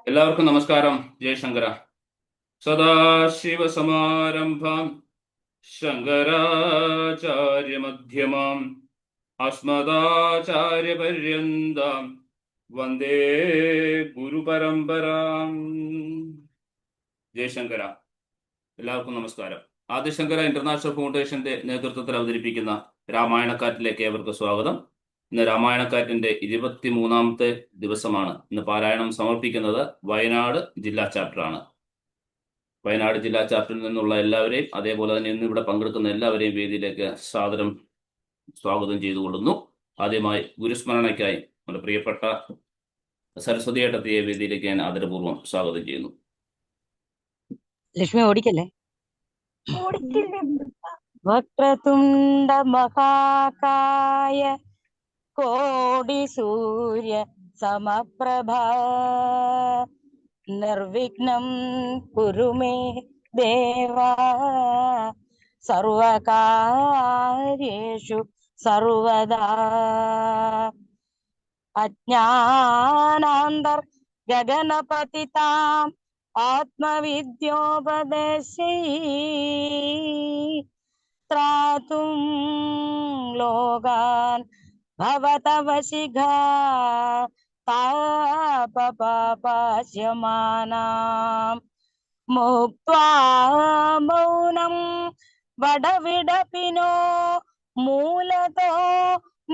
എല്ലാവർക്കും നമസ്കാരം. ജയശങ്കര. സദാശിവസമാരംഭാം ശങ്കരാചാര്യമധ്യമാം അസ്മദാചാര്യപര്യന്താം വന്ദേ ഗുരുപരമ്പരാം. ജയശങ്കര. എല്ലാവർക്കും നമസ്കാരം. ആദിശങ്കര ഇന്റർനാഷണൽ ഫൗണ്ടേഷന്റെ നേതൃത്വത്തിൽ അവതരിപ്പിക്കുന്ന രാമായണക്കാറ്റിലേക്ക് ഏവർക്കും സ്വാഗതം. ഇന്ന് രാമായണക്കാറ്റിന്റെ 23ാമത്തെ ദിവസമാണ്. ഇന്ന് പാരായണം സമർപ്പിക്കുന്നത് വയനാട് ജില്ലാ ചാപ്റ്ററാണ്. വയനാട് ജില്ലാ ചാപ്റ്ററിൽ നിന്നുള്ള എല്ലാവരെയും, അതേപോലെ തന്നെ ഇന്ന് ഇവിടെ പങ്കെടുക്കുന്ന എല്ലാവരെയും വേദിയിലേക്ക് സാദരം സ്വാഗതം ചെയ്തുകൊള്ളുന്നു. ആദ്യമായി ഗുരുസ്മരണയ്ക്കായി നമ്മുടെ പ്രിയപ്പെട്ട സരസ്വതി ഏട്ടത്തിയെ വേദിയിലേക്ക് ഞാൻ ആദരപൂർവ്വം സ്വാഗതം ചെയ്യുന്നു. ലക്ഷ്മി ഓടിക്കല്ലേ. വക്രതുണ്ട മഹാകായ കോടി സൂര്യ സമപ്രഭ നിർവിഘ്നം കുരു മേ ദേവാ സർവകാര്യേഷു സർവദാ. അജ്ഞാനാന്തർ ഗഗനപതിതാം ആത്മവിദ്യോപദേശൈ ത്രാതും ലോകാൻ ഭവതവശിഖാ താപപാപാസ്യമാനാം മുക്ത്വാ മൗനം വടവിടപിനോ മൂലതോ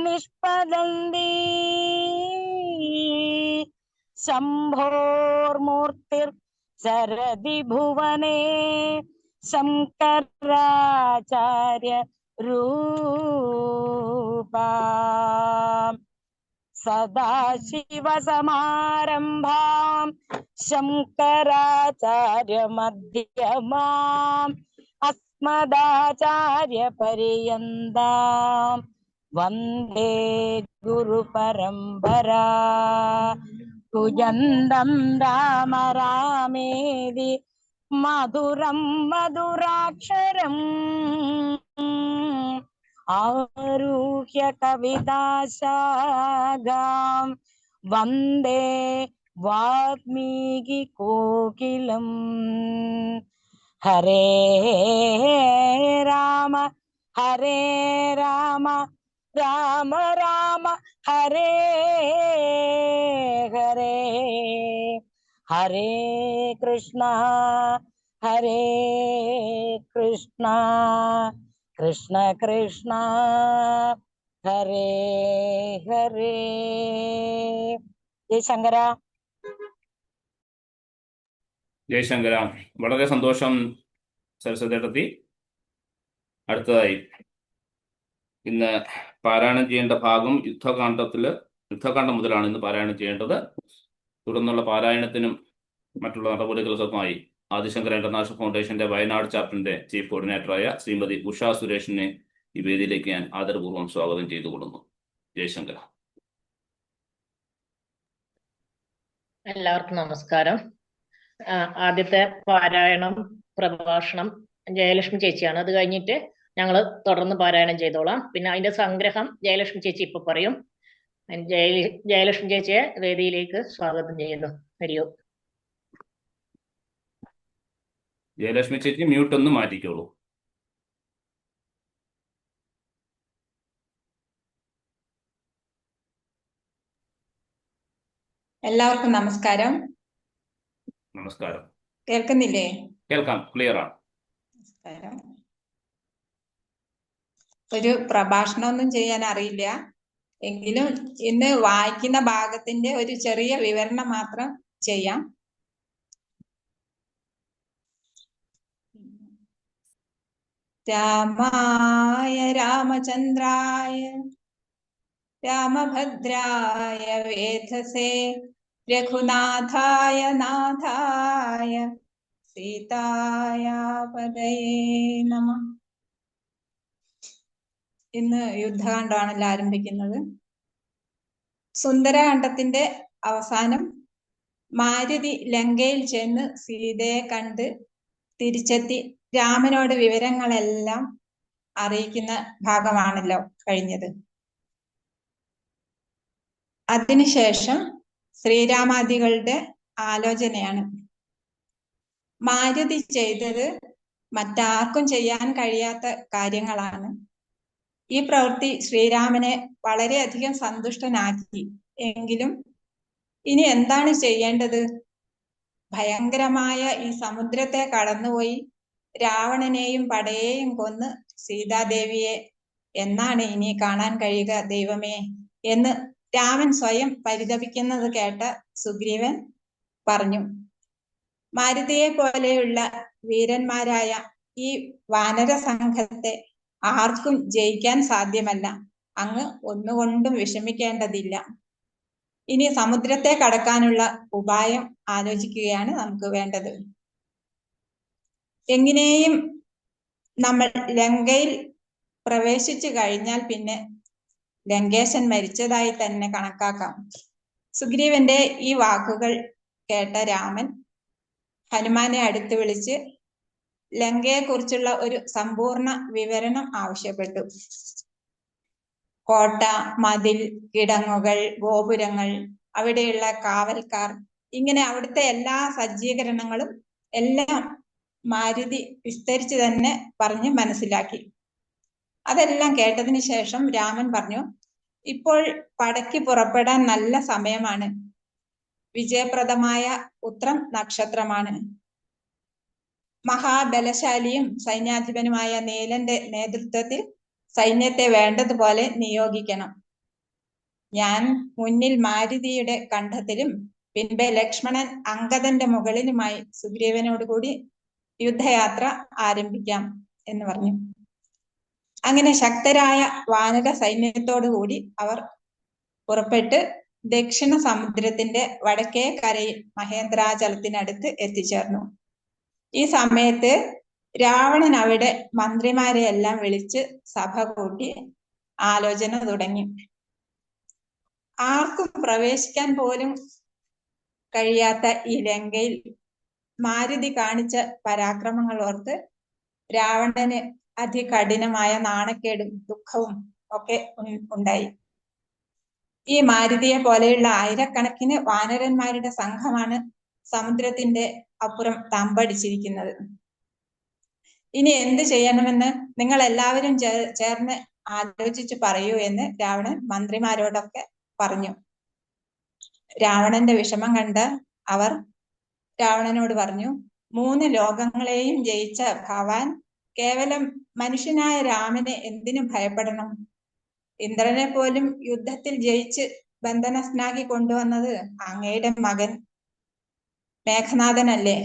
നിഷ്പദന്തി ശംഭോർമൂർത്തിർ ശരദി ഭുവനേ ശങ്കരാചാര്യ രൂപാ. സദാശിവസമാരംഭാം ശങ്കരാചാര്യ മധ്യമാം അസ്മദാചാര്യപര്യന്താം വന്ദേ ഗുരുപരമ്പരാ. കുജന്തം രാമ രാമേതി മധുരം മധുരാക്ഷരം ആരുഹ്യ കവിതാശാഖാം വന്ദേ വാൽമീകി കോകിലം. ഹരേ രാമ രാമ രാമ ഹരേ ഹരേ, ഹരേ കൃഷ്ണ കൃഷ്ണ കൃഷ്ണ ഹരേ ഹരേ. ജയശങ്കര. ജയശങ്കര. വളരെ സന്തോഷം സരസ്വതി ഏട്ടത്തി. അടുത്തതായി ഇന്ന് പാരായണം ചെയ്യേണ്ട ഭാഗം യുദ്ധകാന്ഡം മുതലാണ് ഇന്ന് പാരായണം ചെയ്യേണ്ടത്. തുടർന്നുള്ള പാരായണത്തിനും മറ്റുള്ള നടപടികൾക്കുമായി ആദിശങ്കര ഇന്റർനാഷണൽ ഫൗണ്ടേഷന്റെ വയനാട് ചാപ്റ്ററിന്റെ ചീഫ് കോർഡിനേറ്ററായ ശ്രീമതി ഉഷ സുരേഷിനെ ഈ വേദിയിലേക്ക് ഞാൻ ആദരപൂർവ്വം സ്വാഗതം ചെയ്തുകൊള്ളുന്നു. ജയശങ്കര. എല്ലാവർക്കും നമസ്കാരം. ആദ്യത്തെ പാരായണം പ്രഭാഷണം ജയലക്ഷ്മി ചേച്ചിയാണ്. അത് കഴിഞ്ഞിട്ട് ഞങ്ങൾ തുടർന്ന് പാരായണം ചെയ്തോളാം. പിന്നെ അതിന്റെ സംഗ്രഹം ജയലക്ഷ്മി ചേച്ചി ഇപ്പൊ പറയും. ജയലക്ഷ്മി ചേച്ചിയെ വേദിയിലേക്ക് സ്വാഗതം ചെയ്യുന്നു. ഹരിയോ. ജയലക്ഷ്മി ചേച്ചി മ്യൂട്ട് ഒന്ന് മാറ്റിക്കോളൂ. എല്ലാവർക്കും നമസ്കാരം. നമസ്കാരം. കേൾക്കുന്നില്ലേ? കേൾക്കാം, ക്ലിയർ ആണ്. നമസ്കാരം. ഒരു പ്രഭാഷണമൊന്നും ചെയ്യാൻ അറിയില്ല, എങ്കിലും ഇന്ന് വായിക്കുന്ന ഭാഗത്തിന്റെ ഒരു ചെറിയ വിവരണം മാത്രം ചെയ്യാം. രാമായ രാമചന്ദ്രായ രാമഭദ്രായ വേധസേ രഘുനാഥായ നാഥായ സീതായ പദയേ നമഃ. ഇന്ന് യുദ്ധകാണ്ഡമാണല്ലോ ആരംഭിക്കുന്നത്. സുന്ദരകാണ്ഡത്തിന്റെ അവസാനം മാരുതി ലങ്കയിൽ ചെന്ന് സീതയെ കണ്ട് തിരിച്ചെത്തി രാമനോട് വിവരങ്ങളെല്ലാം അറിയിക്കുന്ന ഭാഗമാണല്ലോ കഴിഞ്ഞത്. അതിനുശേഷം ശ്രീരാമാദികളുടെ ആലോചനയാണ്. മാരുതി ചെയ്തത് മറ്റാർക്കും ചെയ്യാൻ കഴിയാത്ത കാര്യങ്ങളാണ്. ഈ പ്രവൃത്തി ശ്രീരാമനെ വളരെയധികം സന്തുഷ്ടനാക്കി. എങ്കിലും ഇനി എന്താണ് ചെയ്യേണ്ടത്? ഭയങ്കരമായ ഈ സമുദ്രത്തെ കടന്നുപോയി രാവണനെയും പടയെയും കൊന്ന് സീതാദേവിയെ എന്നാണ് ഇനി കാണാൻ കഴിയുക ദൈവമേ എന്ന് രാമൻ സ്വയം പരിതപിക്കുന്നത് കേട്ട സുഗ്രീവൻ പറഞ്ഞു, മാരുതിയെ പോലെയുള്ള വീരന്മാരായ ഈ വാനര സംഘത്തെ ആർക്കും ജയിക്കാൻ സാധ്യമല്ല. അങ്ങ് ഒന്നുകൊണ്ടും വിഷമിക്കേണ്ടതില്ല. ഇനി സമുദ്രത്തെ കടക്കാനുള്ള ഉപായം ആലോചിക്കുകയാണ് നമുക്ക് വേണ്ടത്. എങ്ങനെയും നമ്മൾ ലങ്കയിൽ പ്രവേശിച്ചു കഴിഞ്ഞാൽ പിന്നെ ലങ്കേശൻ മരിച്ചതായി തന്നെ കണക്കാക്കാം. സുഗ്രീവന്റെ ഈ വാക്കുകൾ കേട്ട രാമൻ ഹനുമാനെ അടുത്ത് വിളിച്ച് ലങ്കയെക്കുറിച്ചുള്ള ഒരു സമ്പൂർണ്ണ വിവരണം ആവശ്യപ്പെട്ടു. കോട്ട, മതിൽ, കിടങ്ങുകൾ, ഗോപുരങ്ങൾ, അവിടെയുള്ള കാവൽക്കാർ, ഇങ്ങനെ അവിടുത്തെ എല്ലാ സജ്ജീകരണങ്ങളും എല്ലാം മാരുതി വിസ്തരിച്ച് തന്നെ പറഞ്ഞ് മനസ്സിലാക്കി. അതെല്ലാം കേട്ടതിന് ശേഷം രാമൻ പറഞ്ഞു, ഇപ്പോൾ പടയ്ക്ക് പുറപ്പെടാൻ നല്ല സമയമാണ്. വിജയപ്രദമായ ഉത്രം നക്ഷത്രമാണ്. മഹാബലശാലിയും സൈന്യാധിപനുമായ നീലന്റെ നേതൃത്വത്തിൽ സൈന്യത്തെ വേണ്ടതുപോലെ നിയോഗിക്കണം. ഞാൻ മുന്നിൽ മാരുതിയുടെ കണ്ഠത്തിലും പിൻപെ ലക്ഷ്മണൻ അങ്കദന്റെ മുകളിലുമായി സുഗ്രീവനോട് കൂടി യുദ്ധയാത്ര ആരംഭിക്കാം എന്ന് പറഞ്ഞു. അങ്ങനെ ശക്തരായ വാനര സൈന്യത്തോടു കൂടി അവർ പുറപ്പെട്ട് ദക്ഷിണ സമുദ്രത്തിന്റെ വടക്കേ കരയിൽ മഹേന്ദ്രാചലത്തിനടുത്ത് എത്തിച്ചേർന്നു. ഈ സമയത്ത് രാവണൻ അവിടെ മന്ത്രിമാരെ എല്ലാം വിളിച്ച് സഭ കൂട്ടി ആലോചന തുടങ്ങി. ആർക്കും പ്രവേശിക്കാൻ പോലും കഴിയാത്ത ഈ ലങ്കയിൽ മാരുതി കാണിച്ച പരാക്രമങ്ങൾ ഓർത്ത് രാവണന് അതികഠിനമായ നാണക്കേടും ദുഃഖവും ഒക്കെ ഉണ്ടായി. ഈ മാരുതിയെ പോലെയുള്ള ആയിരക്കണക്കിന് വാനരന്മാരുടെ സംഘമാണ് സമുദ്രത്തിന്റെ അപ്പുറം തമ്പടിച്ചിരിക്കുന്നത്. ഇനി എന്ത് ചെയ്യണമെന്ന് നിങ്ങൾ എല്ലാവരും ചേർന്ന് ആലോചിച്ച് പറയൂ എന്ന് രാവണൻ മന്ത്രിമാരോടൊക്കെ പറഞ്ഞു. രാവണന്റെ വിഷമം കണ്ട അവർ രാവണനോട് പറഞ്ഞു, 3 ലോകങ്ങളെയും ജയിച്ച ഭവാൻ കേവലം മനുഷ്യനായ രാമനെ എന്തിനു ഭയപ്പെടണം? ഇന്ദ്രനെ പോലും യുദ്ധത്തിൽ ജയിച്ച് ബന്ധനസ്ഥനാക്കി കൊണ്ടുവന്നത് അങ്ങയുടെ മകൻ മേഘനാഥനല്ലേ?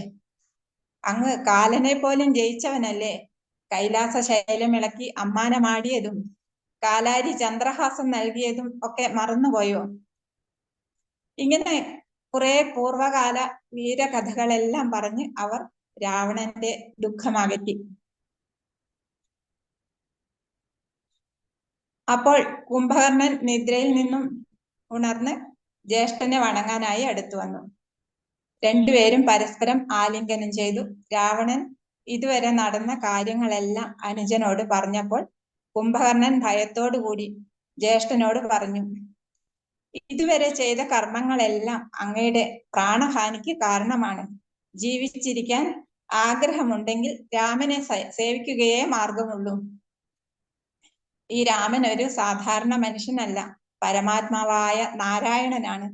അങ്ങ് കാലനെ പോലും ജയിച്ചവനല്ലേ? കൈലാസ ശൈലം ഇളക്കി അമ്മാനമാടിയതും കാലാരി ചന്ദ്രഹാസം നൽകിയതും ഒക്കെ മറന്നുപോയോ? ഇങ്ങനെ കുറെ പൂർവകാല വീരകഥകളെല്ലാം പറഞ്ഞ് അവർ രാവണന്റെ ദുഃഖമകറ്റി. അപ്പോൾ കുംഭകർണൻ നിദ്രയിൽ നിന്നും ഉണർന്ന് ജ്യേഷ്ഠനെ വണങ്ങാനായി അടുത്തു വന്നു. രണ്ടുപേരും പരസ്പരം ആലിംഗനം ചെയ്തു. രാവണൻ ഇതുവരെ നടന്ന കാര്യങ്ങളെല്ലാം അനുജനോട് പറഞ്ഞപ്പോൾ കുംഭകർണൻ ഭയത്തോടുകൂടി ജ്യേഷ്ഠനോട് പറഞ്ഞു, ഇതുവരെ ചെയ്ത കർമ്മങ്ങളെല്ലാം അങ്ങയുടെ പ്രാണഹാനിക്ക് കാരണമാണ്. ജീവിച്ചിരിക്കാൻ ആഗ്രഹമുണ്ടെങ്കിൽ രാമനെ സേവിക്കുകയേ മാർഗമുള്ളൂ. ഈ രാമൻ ഒരു സാധാരണ മനുഷ്യനല്ല, പരമാത്മാവായ നാരായണനാണ്.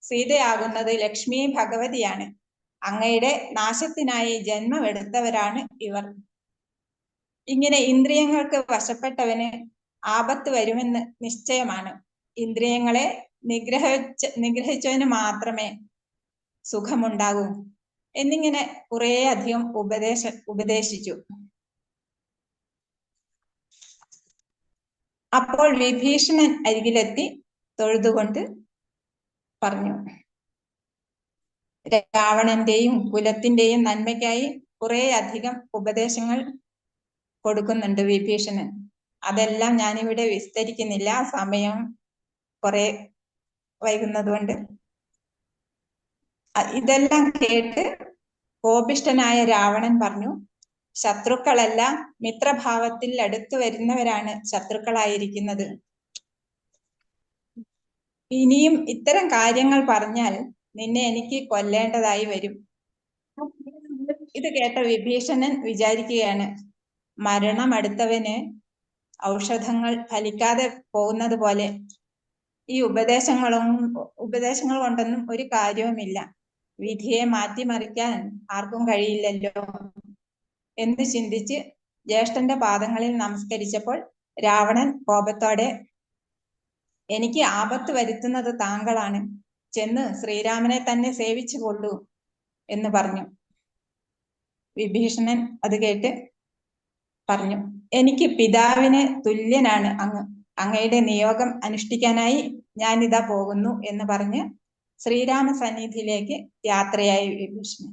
സീതയാകുന്നത് ലക്ഷ്മി ഭഗവതിയാണ്. അങ്ങയുടെ നാശത്തിനായി ജന്മമെടുത്തവരാണ് ഇവർ. ഇങ്ങനെ ഇന്ദ്രിയങ്ങൾക്ക് വശപ്പെട്ടവന് ആപത്ത് വരുമെന്ന് നിശ്ചയമാണ്. ഇന്ദ്രിയങ്ങളെ നിഗ്രഹിച്ചവന് മാത്രമേ സുഖമുണ്ടാകൂ എന്നിങ്ങനെ കുറെ അധികം ഉപദേശിച്ചു. അപ്പോൾ വിഭീഷണൻ അരികിലെത്തി തൊഴുതുകൊണ്ട് പറഞ്ഞു, രാവണന്റെയും കുലത്തിന്റെയും നന്മയ്ക്കായി കുറെ അധികം ഉപദേശങ്ങൾ കൊടുക്കുന്നുണ്ട് വിഭീഷണൻ. അതെല്ലാം ഞാനിവിടെ വിസ്തരിക്കുന്നില്ല, സമയം കുറെ വൈകുന്നതുകൊണ്ട്. ഇതെല്ലാം കേട്ട് കോപിഷ്ഠനായ രാവണൻ പറഞ്ഞു, ശത്രുക്കളെല്ലാം മിത്രഭാവത്തിൽ അടുത്തു വരുന്നവരാണ് ശത്രുക്കളായിരിക്കുന്നത്. ഇനിയും ഇത്തരം കാര്യങ്ങൾ പറഞ്ഞാൽ നിന്നെ എനിക്ക് കൊല്ലേണ്ടതായി വരും. ഇത് കേട്ട വിഭീഷണൻ വിചാരിക്കുകയാണ്, മരണം അടുത്തവന് ഔഷധങ്ങൾ ഫലിക്കാതെ പോകുന്നത് പോലെ ഈ ഉപദേശങ്ങൾ കൊണ്ടൊന്നും ഒരു കാര്യവുമില്ല. വിധിയെ മാറ്റിമറിക്കാൻ ആർക്കും കഴിയില്ലല്ലോ എന്ന് ചിന്തിച്ച് ജ്യേഷ്ഠന്റെ പാദങ്ങളിൽ നമസ്കരിച്ചപ്പോൾ രാവണൻ കോപത്തോടെ, എനിക്ക് ആപത്ത് വരുത്തുന്നത് താങ്കളാണ്, ചെന്ന് ശ്രീരാമനെ തന്നെ സേവിച്ചു കൊള്ളൂ എന്ന് പറഞ്ഞു. വിഭീഷണൻ അത് കേട്ട് പറഞ്ഞു, എനിക്ക് പിതാവിന് തുല്യനാണ് അങ്ങ്, അങ്ങയുടെ നിയോഗം അനുഷ്ഠിക്കാനായി ഞാനിതാ പോകുന്നു എന്ന് പറഞ്ഞ് ശ്രീരാമ സന്നിധിയിലേക്ക് യാത്രയായി വിഭീഷണൻ.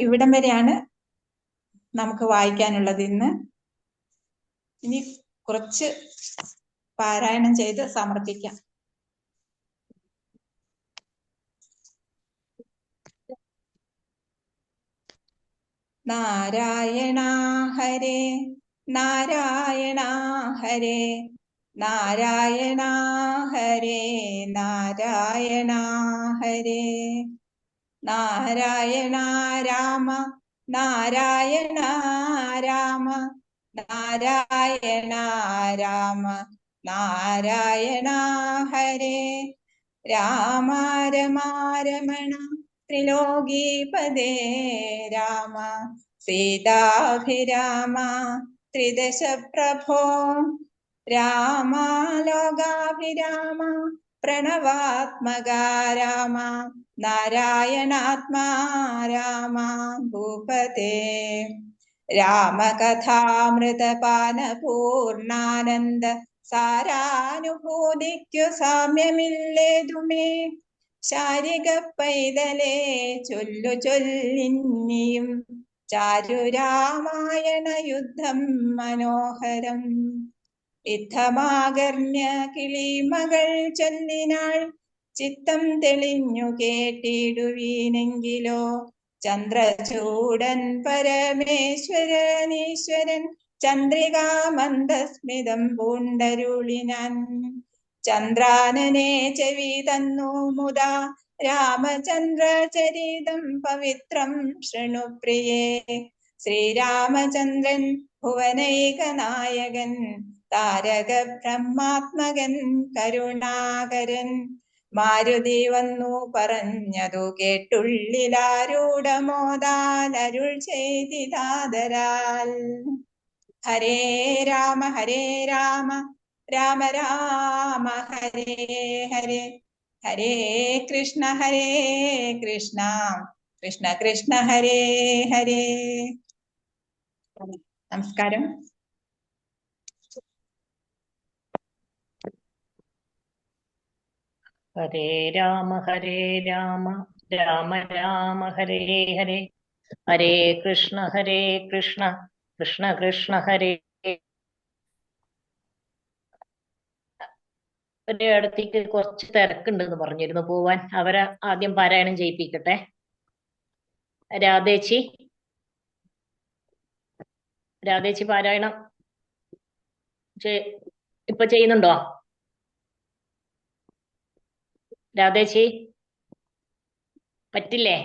ഇവിടം വരെയാണ് നമുക്ക് വായിക്കാനുള്ളത് ഇന്ന്. ഇനി കുറച്ച് പാരായണം ചെയ്ത് സമർപ്പിക്കാം. നാരായണ ഹരേ നാരായണ ഹരേ നാരായണ ഹരേ നാരായണ ഹരേ നാരായണ രാമ നാരായണ രാമ നാരായണ രാമ നാരായണ ഹരേ രാമ രമാരമണ ത്രിലോകീപദേ രാമ സീതാഭിരാമ ത്രിദശ പ്രഭോ രാമ ലോകാഭിരാമ പ്രണവാത്മക രാമ നാരായണാത്മാ രാമ ഭൂപതേ രാമകഥാമൃതപാന പൂർണ്ണാനന്ദ സാരാനുഭൂതിക്കു സാമ്യമില്ലേതുമേ ശാരിക പൈതലേ ചൊല്ലു ചൊല്ലിന്നിയും ചാരുരാമായണ യുദ്ധം മനോഹരം യുദ്ധമാകർണ്യ കിളിമകൾ ചൊല്ലിനാൾ ചിത്തം തെളിഞ്ഞു കേട്ടിടുവീനെങ്കിലോ ചന്ദ്രചൂടൻ പരമേശ്വരനീശ്വരൻ ചന്ദ്രികാമന്ദസ്മിതം പൂണ്ടരുളിനാൻ ചന്ദ്രാനനെ ചെവി തന്നു മുദാ രാമചന്ദ്രചരിതം പവിത്രം ശൃണുപ്രിയേ ശ്രീരാമചന്ദ്രൻ ഭുവനൈകനായകൻ താരക ബ്രഹ്മാത്മകൻ കരുണാകരൻ മാരുതി വന്നു പറഞ്ഞതു കേട്ടുള്ളിലാരൂഢമോദാൽ അരുൾ ചെയ്തിതാദരാൽ ഹരേ രാമ രാമ രാമ ഹരേ ഹരേ ഹരേ കൃഷ്ണ കൃഷ്ണ കൃഷ്ണ ഹരേ ഹരേ. നമസ്കാരം. ഹരേ രാമ രാമ രാമ ഹരേ ഹരേ ഹരേ കൃഷ്ണ കൃഷ്ണ കൃഷ്ണ ഹരേ. ഒരു അടുത്തേക്ക് കുറച്ച് തിരക്കുണ്ടെന്ന് പറഞ്ഞിരുന്നു പോവാൻ. അവരെ ആദ്യം പാരായണം ചെയ്യിപ്പിക്കട്ടെ. രാധേച്ചി പാരായണം ഇപ്പൊ ചെയ്യുന്നുണ്ടോ? രാധേച്ചി പറ്റില്ലേ?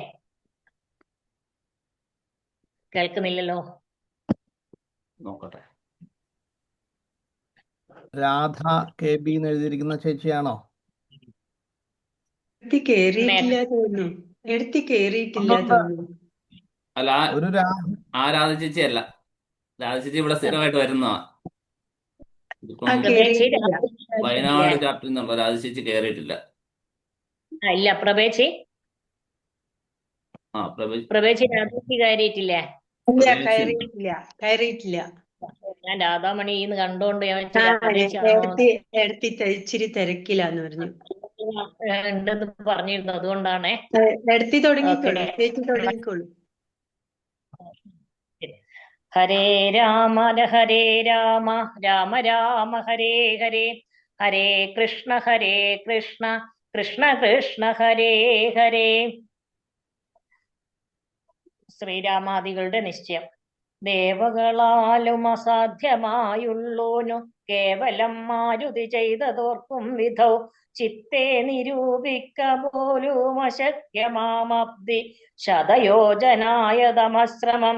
കേൾക്കുന്നില്ലല്ലോ. നോക്കട്ടെ. രാധ കെ ബി എന്ന് എഴുതിയിരിക്കുന്ന ചേച്ചിയാണോ? അല്ല, ആ രാധ ചേച്ചി അല്ല. രാധ ചേച്ചി ഇവിടെ സ്ഥിരമായിട്ട് വരുന്നതാ. വയനാട് ചാപ്റ്ററിൽ നിന്നുള്ള രാധ ചേച്ചി കയറിയിട്ടില്ല. ഇല്ല. പ്രഭേച്ചി രാധേച്ചി കയറിയിട്ടില്ലേ? ഞാൻ രാധാമണി കണ്ടോണ്ട് ഇച്ചിരി തിരക്കിലാന്ന് പറഞ്ഞു ഉണ്ടെന്ന് പറഞ്ഞിരുന്നു. അതുകൊണ്ടാണേ. ഹരേ രാമ രാമ രാമ ഹരേ ഹരേ ഹരേ കൃഷ്ണ കൃഷ്ണ കൃഷ്ണ ഹരേ ഹരേ. ശ്രീരാമാദികളുടെ നിശ്ചയം. ദേവകളാലും അസാധ്യമായുള്ളോനു കേവലം മാരുതി ചെയ്തതോർക്കും വിധൗ ചിത്തെ നിരൂപിക്ക പോലും അശക്യമാമബ്ദി ശതയോജനായതമശ്രമം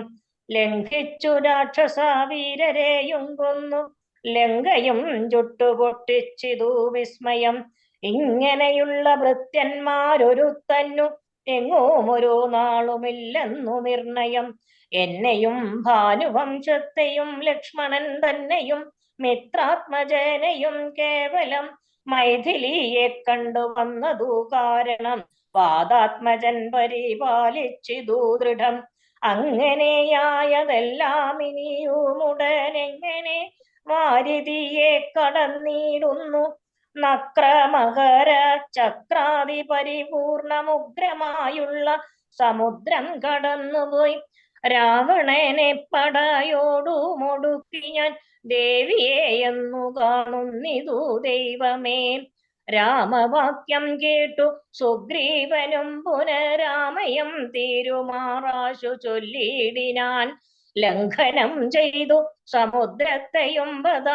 ലംഘിച്ചു രാക്ഷസ വീരരെയും കൊന്നു ലങ്കയും ചുട്ടുപൊട്ടിച്ചിതു വിസ്മയം. ഇങ്ങനെയുള്ള ഭൃത്യന്മാരൊരുത്തന്നു എങ്ങും ഒരു നാളുമില്ലെന്നു നിർണയം. എന്നെയും ഭാനുവംശത്തെയും ലക്ഷ്മണൻ തന്നെയും മിത്രാത്മജനെയും കേവലം മൈഥിലിയെ കണ്ടു വന്നതു കാരണം പാദാത്മജൻ പരിപാലിച്ചിതു ദൃഢം. അങ്ങനെയായതെല്ലാം ഇനിയുമുടനെങ്ങനെ വാരിതിയെ കടന്നിടുന്നു നക്രമകര ചക്രാതി പരിപൂർണമുഗ്രമായുള്ള സമുദ്രം കടന്നുപോയി. രാവണനെ പടയോടു മുടുക്കി ഞാൻ ദേവിയെ എന്നു കാണുന്നിതു ദൈവമേ. രാമവാക്യം കേട്ടു സുഗ്രീവനും പുനരാമയം തീരുമാറാശു ചൊല്ലിടിനാൻ. ലംഘനം ചെയ്തു സമുദ്രത്തെയും വധ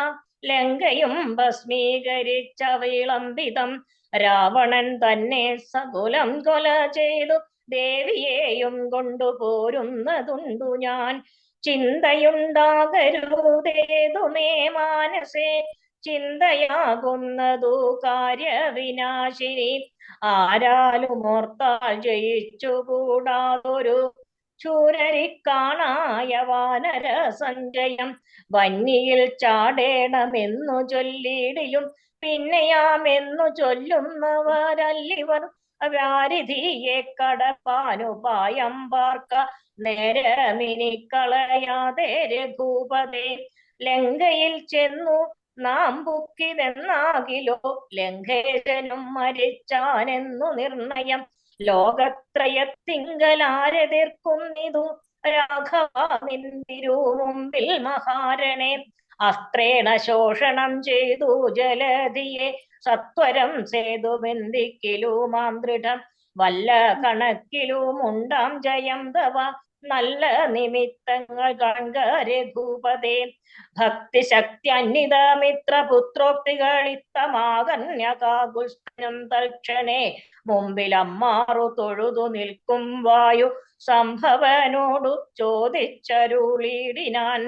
ലങ്കയും ഭസ്മീകരിച്ച വിളംബിതം. രാവണൻ തന്നെ സകുലം കൊല ചെയ്തു ദേവിയെയും കൊണ്ടുപോരുന്നതുണ്ടു ഞാൻ. ചിന്തയുണ്ടാകരുതേതുമേ മാനസേ ചിന്തയാകുന്നതു കാര്യവിനാശിനി. ആരാലും ഓർത്താൽ ജയിച്ചുകൂടാതൊരു ശൂരരിക്കാണായ വാനര സഞ്ജയം. വന്നിയിൽ ചാടേണമെന്നു ചൊല്ലിടിലും പിന്നെയാമെന്നു ചൊല്ലുന്നവരല്ലിവർ. വാരിധിയെ കടപ്പാനുപായം പാർക്ക നേരമിനിക്കളയാതെ രഘൂപതേ. ലങ്കയിൽ ചെന്നു നാം ബുക്കിതെന്നാകിലോ ലങ്കേശനും മരിച്ചാനെന്നു നിർണയം. ലോകത്രയത്തിങ്കലാരെതിർക്കുന്നിതു രാഘവ നിന്തിരു മുമ്പിൽ മഹാരണേ. അസ്ത്രേണ ശോഷണം ചെയ്തു ജലധിയെ സത്വരം സേതു ബന്ധിക്കിലുമാം ദൃഢം. വല്ല കണക്കിലും ഉണ്ടാം ജയം തവ നല്ല നിമിത്തങ്ങൾ കാൺക രഘൂപതേ. ഭക്തിശക്തി അന്വിത മിത്രപുത്രോക്തികളിത്തമാകന്യകാകുൽസ്ഥനും തൽക്ഷണേ മുമ്പിലമ്മാറു തൊഴുതു നിൽക്കും വായു സംഭവനോടു ചോദിച്ചരുളിടിനാൻ.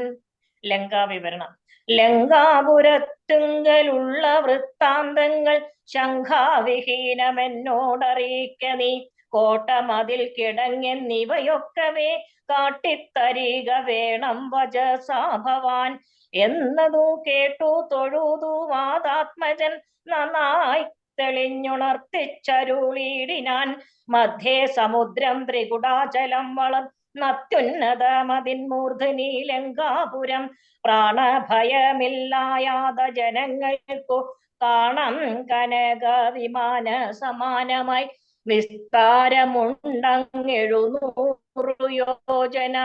ലങ്കാവിവരണം. ലങ്കാപുരത്തുങ്കലുള്ള വൃത്താന്തങ്ങൾ ശങ്കാവിഹീനമെന്നോടറിയിക്ക നീ. കോട്ടമതിൽ കിടങ്ങെന്നിവയൊക്കവേ കാട്ടിത്തരിക വേണം വജസാഭവാൻ. എന്നതു കേട്ടു തൊഴുതു വാദാത്മജൻ നന്നായി തെളിഞ്ഞുണർത്തിച്ചരുളിടിനാൻ. മധ്യേ സമുദ്രം ത്രികുടാചലം വളർന്നത്യുന്നതമതിൻ മൂർധനി ലങ്കാപുരം. പ്രാണഭയമില്ലായാത ജനങ്ങൾക്കു കാണം കനക വിമാന സമാനമായി വിസ്താരമുണ്ടങ്ങെഴുന്നൂറു യോജന.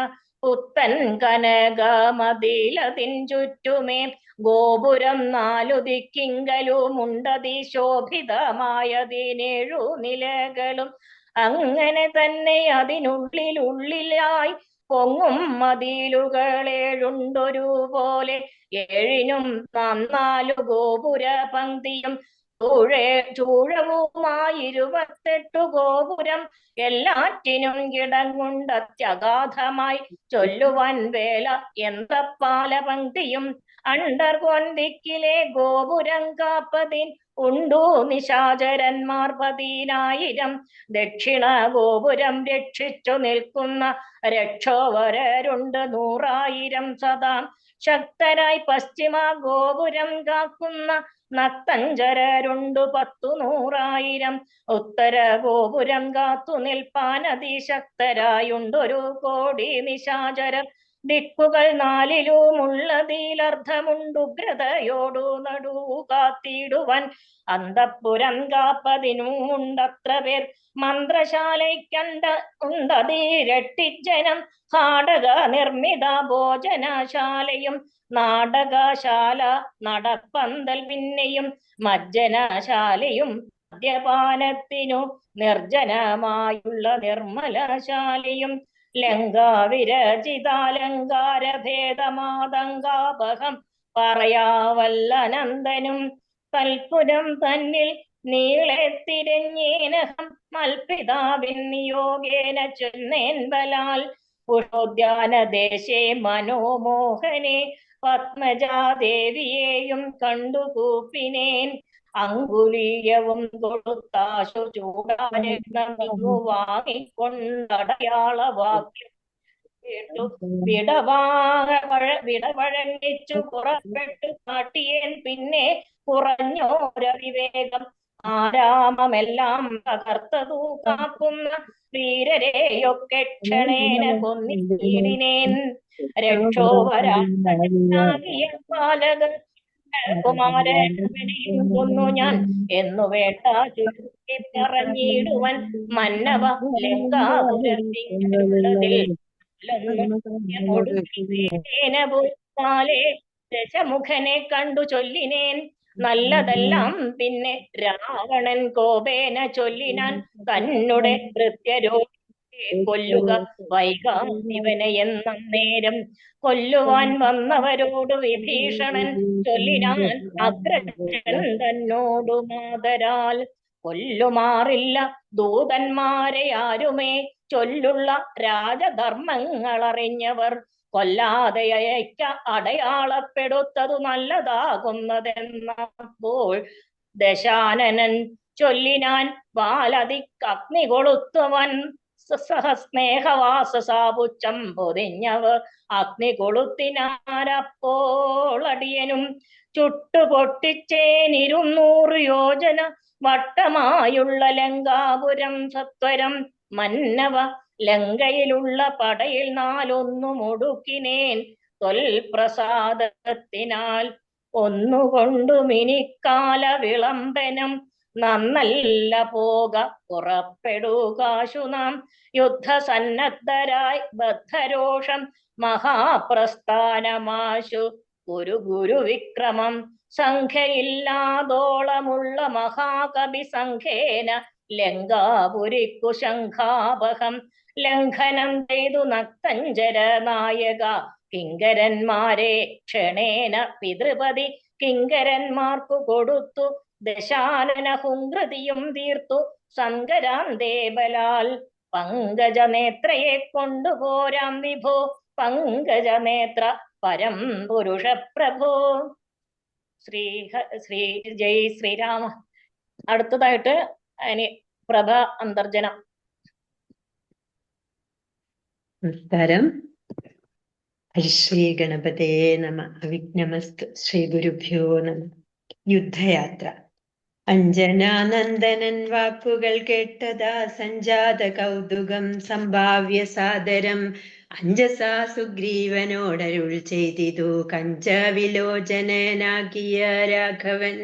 പുത്തൻ കനകമതിലതിൻ ചുറ്റുമേ ഗോപുരം നാലു ദിക്കിങ്കലുമുണ്ടതി ശോഭിതമായതിനേഴു നിലകളും. അങ്ങനെ തന്നെ അതിനുള്ളിലായി പൊങ്ങും മതിലുകളേഴുണ്ടൊരു പോലെ. ഏഴിനും നാലു ഗോപുര പങ്ക്തിയും ചൂഴവുമായി 28 ഗോപുരം. എല്ലാറ്റിനും കിടങ്ങുണ്ടത്യഗാധമായി ചൊല്ലുവാൻ വേല യന്ത്രപാല പങ്ക്തിയും. അണ്ടർകൊന്തിക്കിലെ ഗോപുരം കാപ്പതിൻ ഉണ്ടു നിശാചരന്മാർ 10,000. ദക്ഷിണ ഗോപുരം രക്ഷിച്ചു നിൽക്കുന്ന രക്ഷോവരരുണ്ട് 100,000 സദാ ശക്തരായി. പശ്ചിമ ഗോപുരം കാക്കുന്ന നക്തഞ്ചരരുണ്ടു 10,100,000. ഉത്തര ഗോപുരം കാത്തു നിൽപ്പാൻ അതിശക്തരായുണ്ടൊരു 1,000,000 നിശാചരർ. ദിക്കുകൾ 4-ലുമുള്ളതിലർദ്ധമുണ്ടുഗ്രതയോടു നടുവു കാത്തിടുവാൻ. അന്തഃപുരം കാപ്പതിനുമുണ്ടത്ര പേർ. മന്ത്രശാലയ്ക്കണ്ട ഉണ്ടതിരട്ടിജനം. ഹാടക നിർമ്മിത ഭോജനശാലയും നാടകശാല നടപ്പന്തൽ പിന്നെയും മജ്ജനശാലയും മദ്യപാനത്തിനു നിർജ്ജനമായുള്ള നിർമ്മലശാലയും ലങ്കാവിരചിതാലങ്കാരഭേദമാതങ്കാപഹം പറയാവല്ലനന്ദനും കൽപുരം തന്നിൽ നീളെ തിരഞ്ഞേനഹം മൽപിതാവിൻ നിയോഗേന ചൊന്നേൻ ബലാൽ പുഷോദ്യാനദേശേ മനോമോഹനെ പത്മജാദേവിയെയും കണ്ടുകൂപ്പിനേൻ അങ്കുലീയവും കൊടുത്താശു ചൂടാരത്നം വാങ്ങിക്കൊണ്ടടയാളവാക്യം കേട്ടു വിടവഴങ്ങിച്ചു പുറപ്പെട്ടു കാട്ടിയേൻ പിന്നെ കുറഞ്ഞോരവിവേകം ആരാമമെല്ലാം തകർത്തതു കാക്കുന്ന വീരരെയൊക്കെ ക്ഷണേന കൊന്നിടീനേൻ രക്ഷോവരാകിയ പാലകൻ കുമാരനെയും കൊന്നു ഞാൻ എന്നു വേണ്ട ചുരുക്കി പറഞ്ഞിടുവൻ മന്നവ ലങ്കാപുരത്തിനുള്ളതിൽ ദശമുഖനെ കണ്ടു ചൊല്ലിനേൻ നല്ലതെല്ലാം പിന്നെ രാവണൻ കോപേന ചൊല്ലിനാൻ തന്നുടെ കൃത്യരോഗിയെ കൊല്ലുക വൈകാശിവനെ എന്ന നേരം കൊല്ലുവാൻ വന്നവരോട് വിഭീഷണൻ ചൊല്ലിനാൻ അഗ്രജൻ തന്നോടു മാതരാൽ കൊല്ലുമാറില്ല ദൂതന്മാരെ ആരുമേ ചൊല്ലുള്ള രാജധർമ്മങ്ങൾ അറിഞ്ഞവർ കൊല്ലാതെ അയക്ക അടയാളപ്പെടുത്തതു നല്ലതാകുന്നതെന്നപ്പോൾ ദശാനനൻ ചൊല്ലിനാൻ വാലതിക്കഗ്നി കൊളുത്തുവൻ സ്നേഹവാസസാപുച്ഛം പൊതിഞ്ഞവർ അഗ്നി കൊളുത്തിനാരപ്പോൾ അടിയനും ചുട്ടുപൊട്ടിച്ചേൻ 200 യോജന വട്ടമായുള്ള ലങ്കാപുരം സത്വരം മന്നവ ലങ്കയിലുള്ള പടയിൽ 4 മുടുക്കിനേൻ തൊൽപ്രസാദത്തിനാൽ ഒന്നുകൊണ്ടു മിനിക്കാല വിളംബനം നന്നല്ല പോക പുറപ്പെടുകാശു നാം യുദ്ധസന്നദ്ധരായി ബദ്ധരോഷം മഹാപ്രസ്ഥാനമാശു ഗുരു വിക്രമം സംഖ്യയില്ലാതോളമുള്ള മഹാകവി സംഖ്യേന ലങ്കാപുരിക്കു ശംഖാപഹം ലംഘനം ചെയ്തു നക്തഞ്ചര നായക കിങ്കരന്മാരെ ക്ഷണേന പിതൃപതി കിങ്കരന്മാർക്കു കൊടുത്തു ദശാനന ഹുങ്കൃതിയും തീർത്തു സങ്കരാന്തേ ബലാൽ പങ്കജനേത്രയെ കൊണ്ടുപോരാം വിഭോ പങ്കജനേത്ര പരം പുരുഷ പ്രഭോ. ജയ് ശ്രീരാമ. അടുത്തതായിട്ട് അതിന് പ്രഭ അന്തർജനം. നമസ്കാരം. ശ്രീ ഗണപതേ നമ. അവിഘ്നമസ്തു. ശ്രീ ഗുരുഭ്യോ നമ. യുദ്ധയാത്ര. അഞ്ജനാനന്ദനൻ വാക്കുകൾ കേട്ടതാ സഞ്ജാത കൗതുകം സംഭാവ്യ സാദരം അഞ്ജസാ സുഗ്രീവനോടരുൾ ചെയ്തിതു കഞ്ചവിലോചനനാകിയ രാഘവൻ.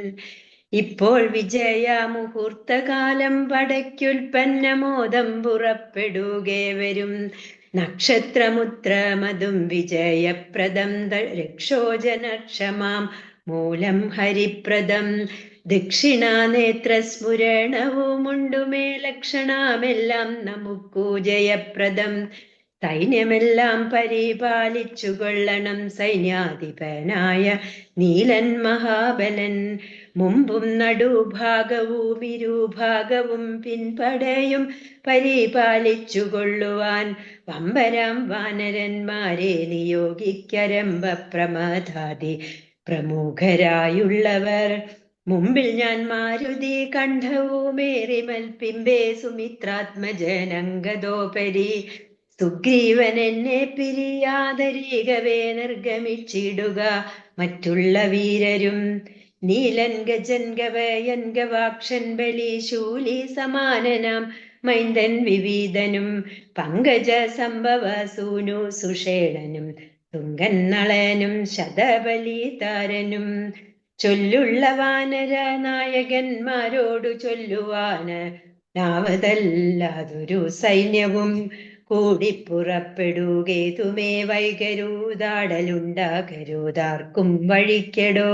ഇപ്പോൾ വിജയ മുഹൂർത്തകാലം പടയ്ക്കുൽപ്പന്നമോദം പുറപ്പെടുകേവരും നക്ഷത്രമുത്രമതും വിജയപ്രദം രക്ഷോജനക്ഷമാം മൂലം ഹരിപ്രദം ദക്ഷിണാനേത്രസ്ഫുരണവുമുണ്ടുമേ ലക്ഷണമെല്ലാം നമുക്കു ജയപ്രദം സൈന്യമെല്ലാം പരിപാലിച്ചു കൊള്ളണം സൈന്യാധിപനായ നീലൻ മഹാബലൻ മുമ്പും നടുഭാഗവും ഇരുഭാഗവും പിൻപടയും പരിപാലിച്ചു കൊള്ളുവാൻ വമ്പരാം വാനരന്മാരെ നിയോഗിക്കരംഭ പ്രമദാദി പ്രമുഖരായുള്ളവർ മുമ്പിൽ ഞാൻ മാരുതി കണ്ഠവുമേറി മൽപ്പിമ്പേ സുമിത്രാത്മജനങ്കദോപരി സുഗ്രീവൻ എന്നെ പിരിയാതരീകവേ നിർഗമിച്ചിടുക മറ്റുള്ള വീരരും നീലൻ ഗജൻ ഗവയൻ ഗവാക്ഷൻ ബലി ശൂലി സമാനനാം മൈന്ദൻ വിവീതനും പങ്കജ സംഭവ സൂനു സുഷേണനും തുങ്കൻ നളനും ശതബലി താരനും ചൊല്ലുള്ള വാനര നായകന്മാരോടു ചൊല്ലുവാന് നാവതല്ലാതൊരു സൈന്യവും കൂടി പുറപ്പെടുകേതുമേ വൈകരുതാടലുണ്ടാകരുതാർക്കും വഴിക്കെടോ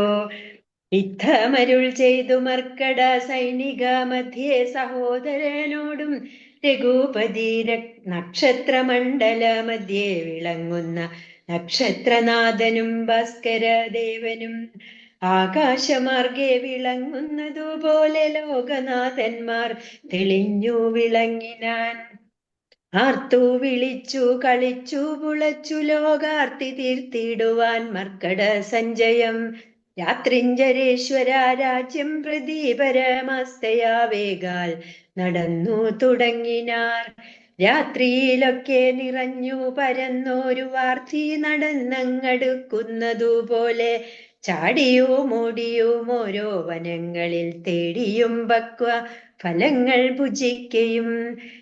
യുദ്ധമരുൾ ചെയ്തു മർക്കട സൈനിക മധ്യേ സഹോദരനോടും രഘുപതി നക്ഷത്രമണ്ഡല മധ്യേ വിളങ്ങുന്ന നക്ഷത്രനാഥനും ഭാസ്കര ദേവനും ആകാശമാർഗെ വിളങ്ങുന്നതുപോലെ ലോകനാഥന്മാർ തെളിഞ്ഞു വിളങ്ങിനാൻ. ആർത്തു വിളിച്ചു കളിച്ചു പുളച്ചു ലോകാർത്തി തീർത്തിടുവാൻ മർക്കട സഞ്ജയം രാത്രിഞ്ചരേശ്വര രാജ്യം പ്രതി പരമസ്തയാവേഗാൽ നടന്നു തുടങ്ങിനാർ. രാത്രിയിലൊക്കെ നിറഞ്ഞു പരന്നോരു വാർത്തി നടന്നങ്ങടുക്കുന്നതുപോലെ ചാടിയും ഓടിയും ഓരോ വനങ്ങളിൽ തേടിയും പക്വ ഫലങ്ങൾ ഭുജിക്കയും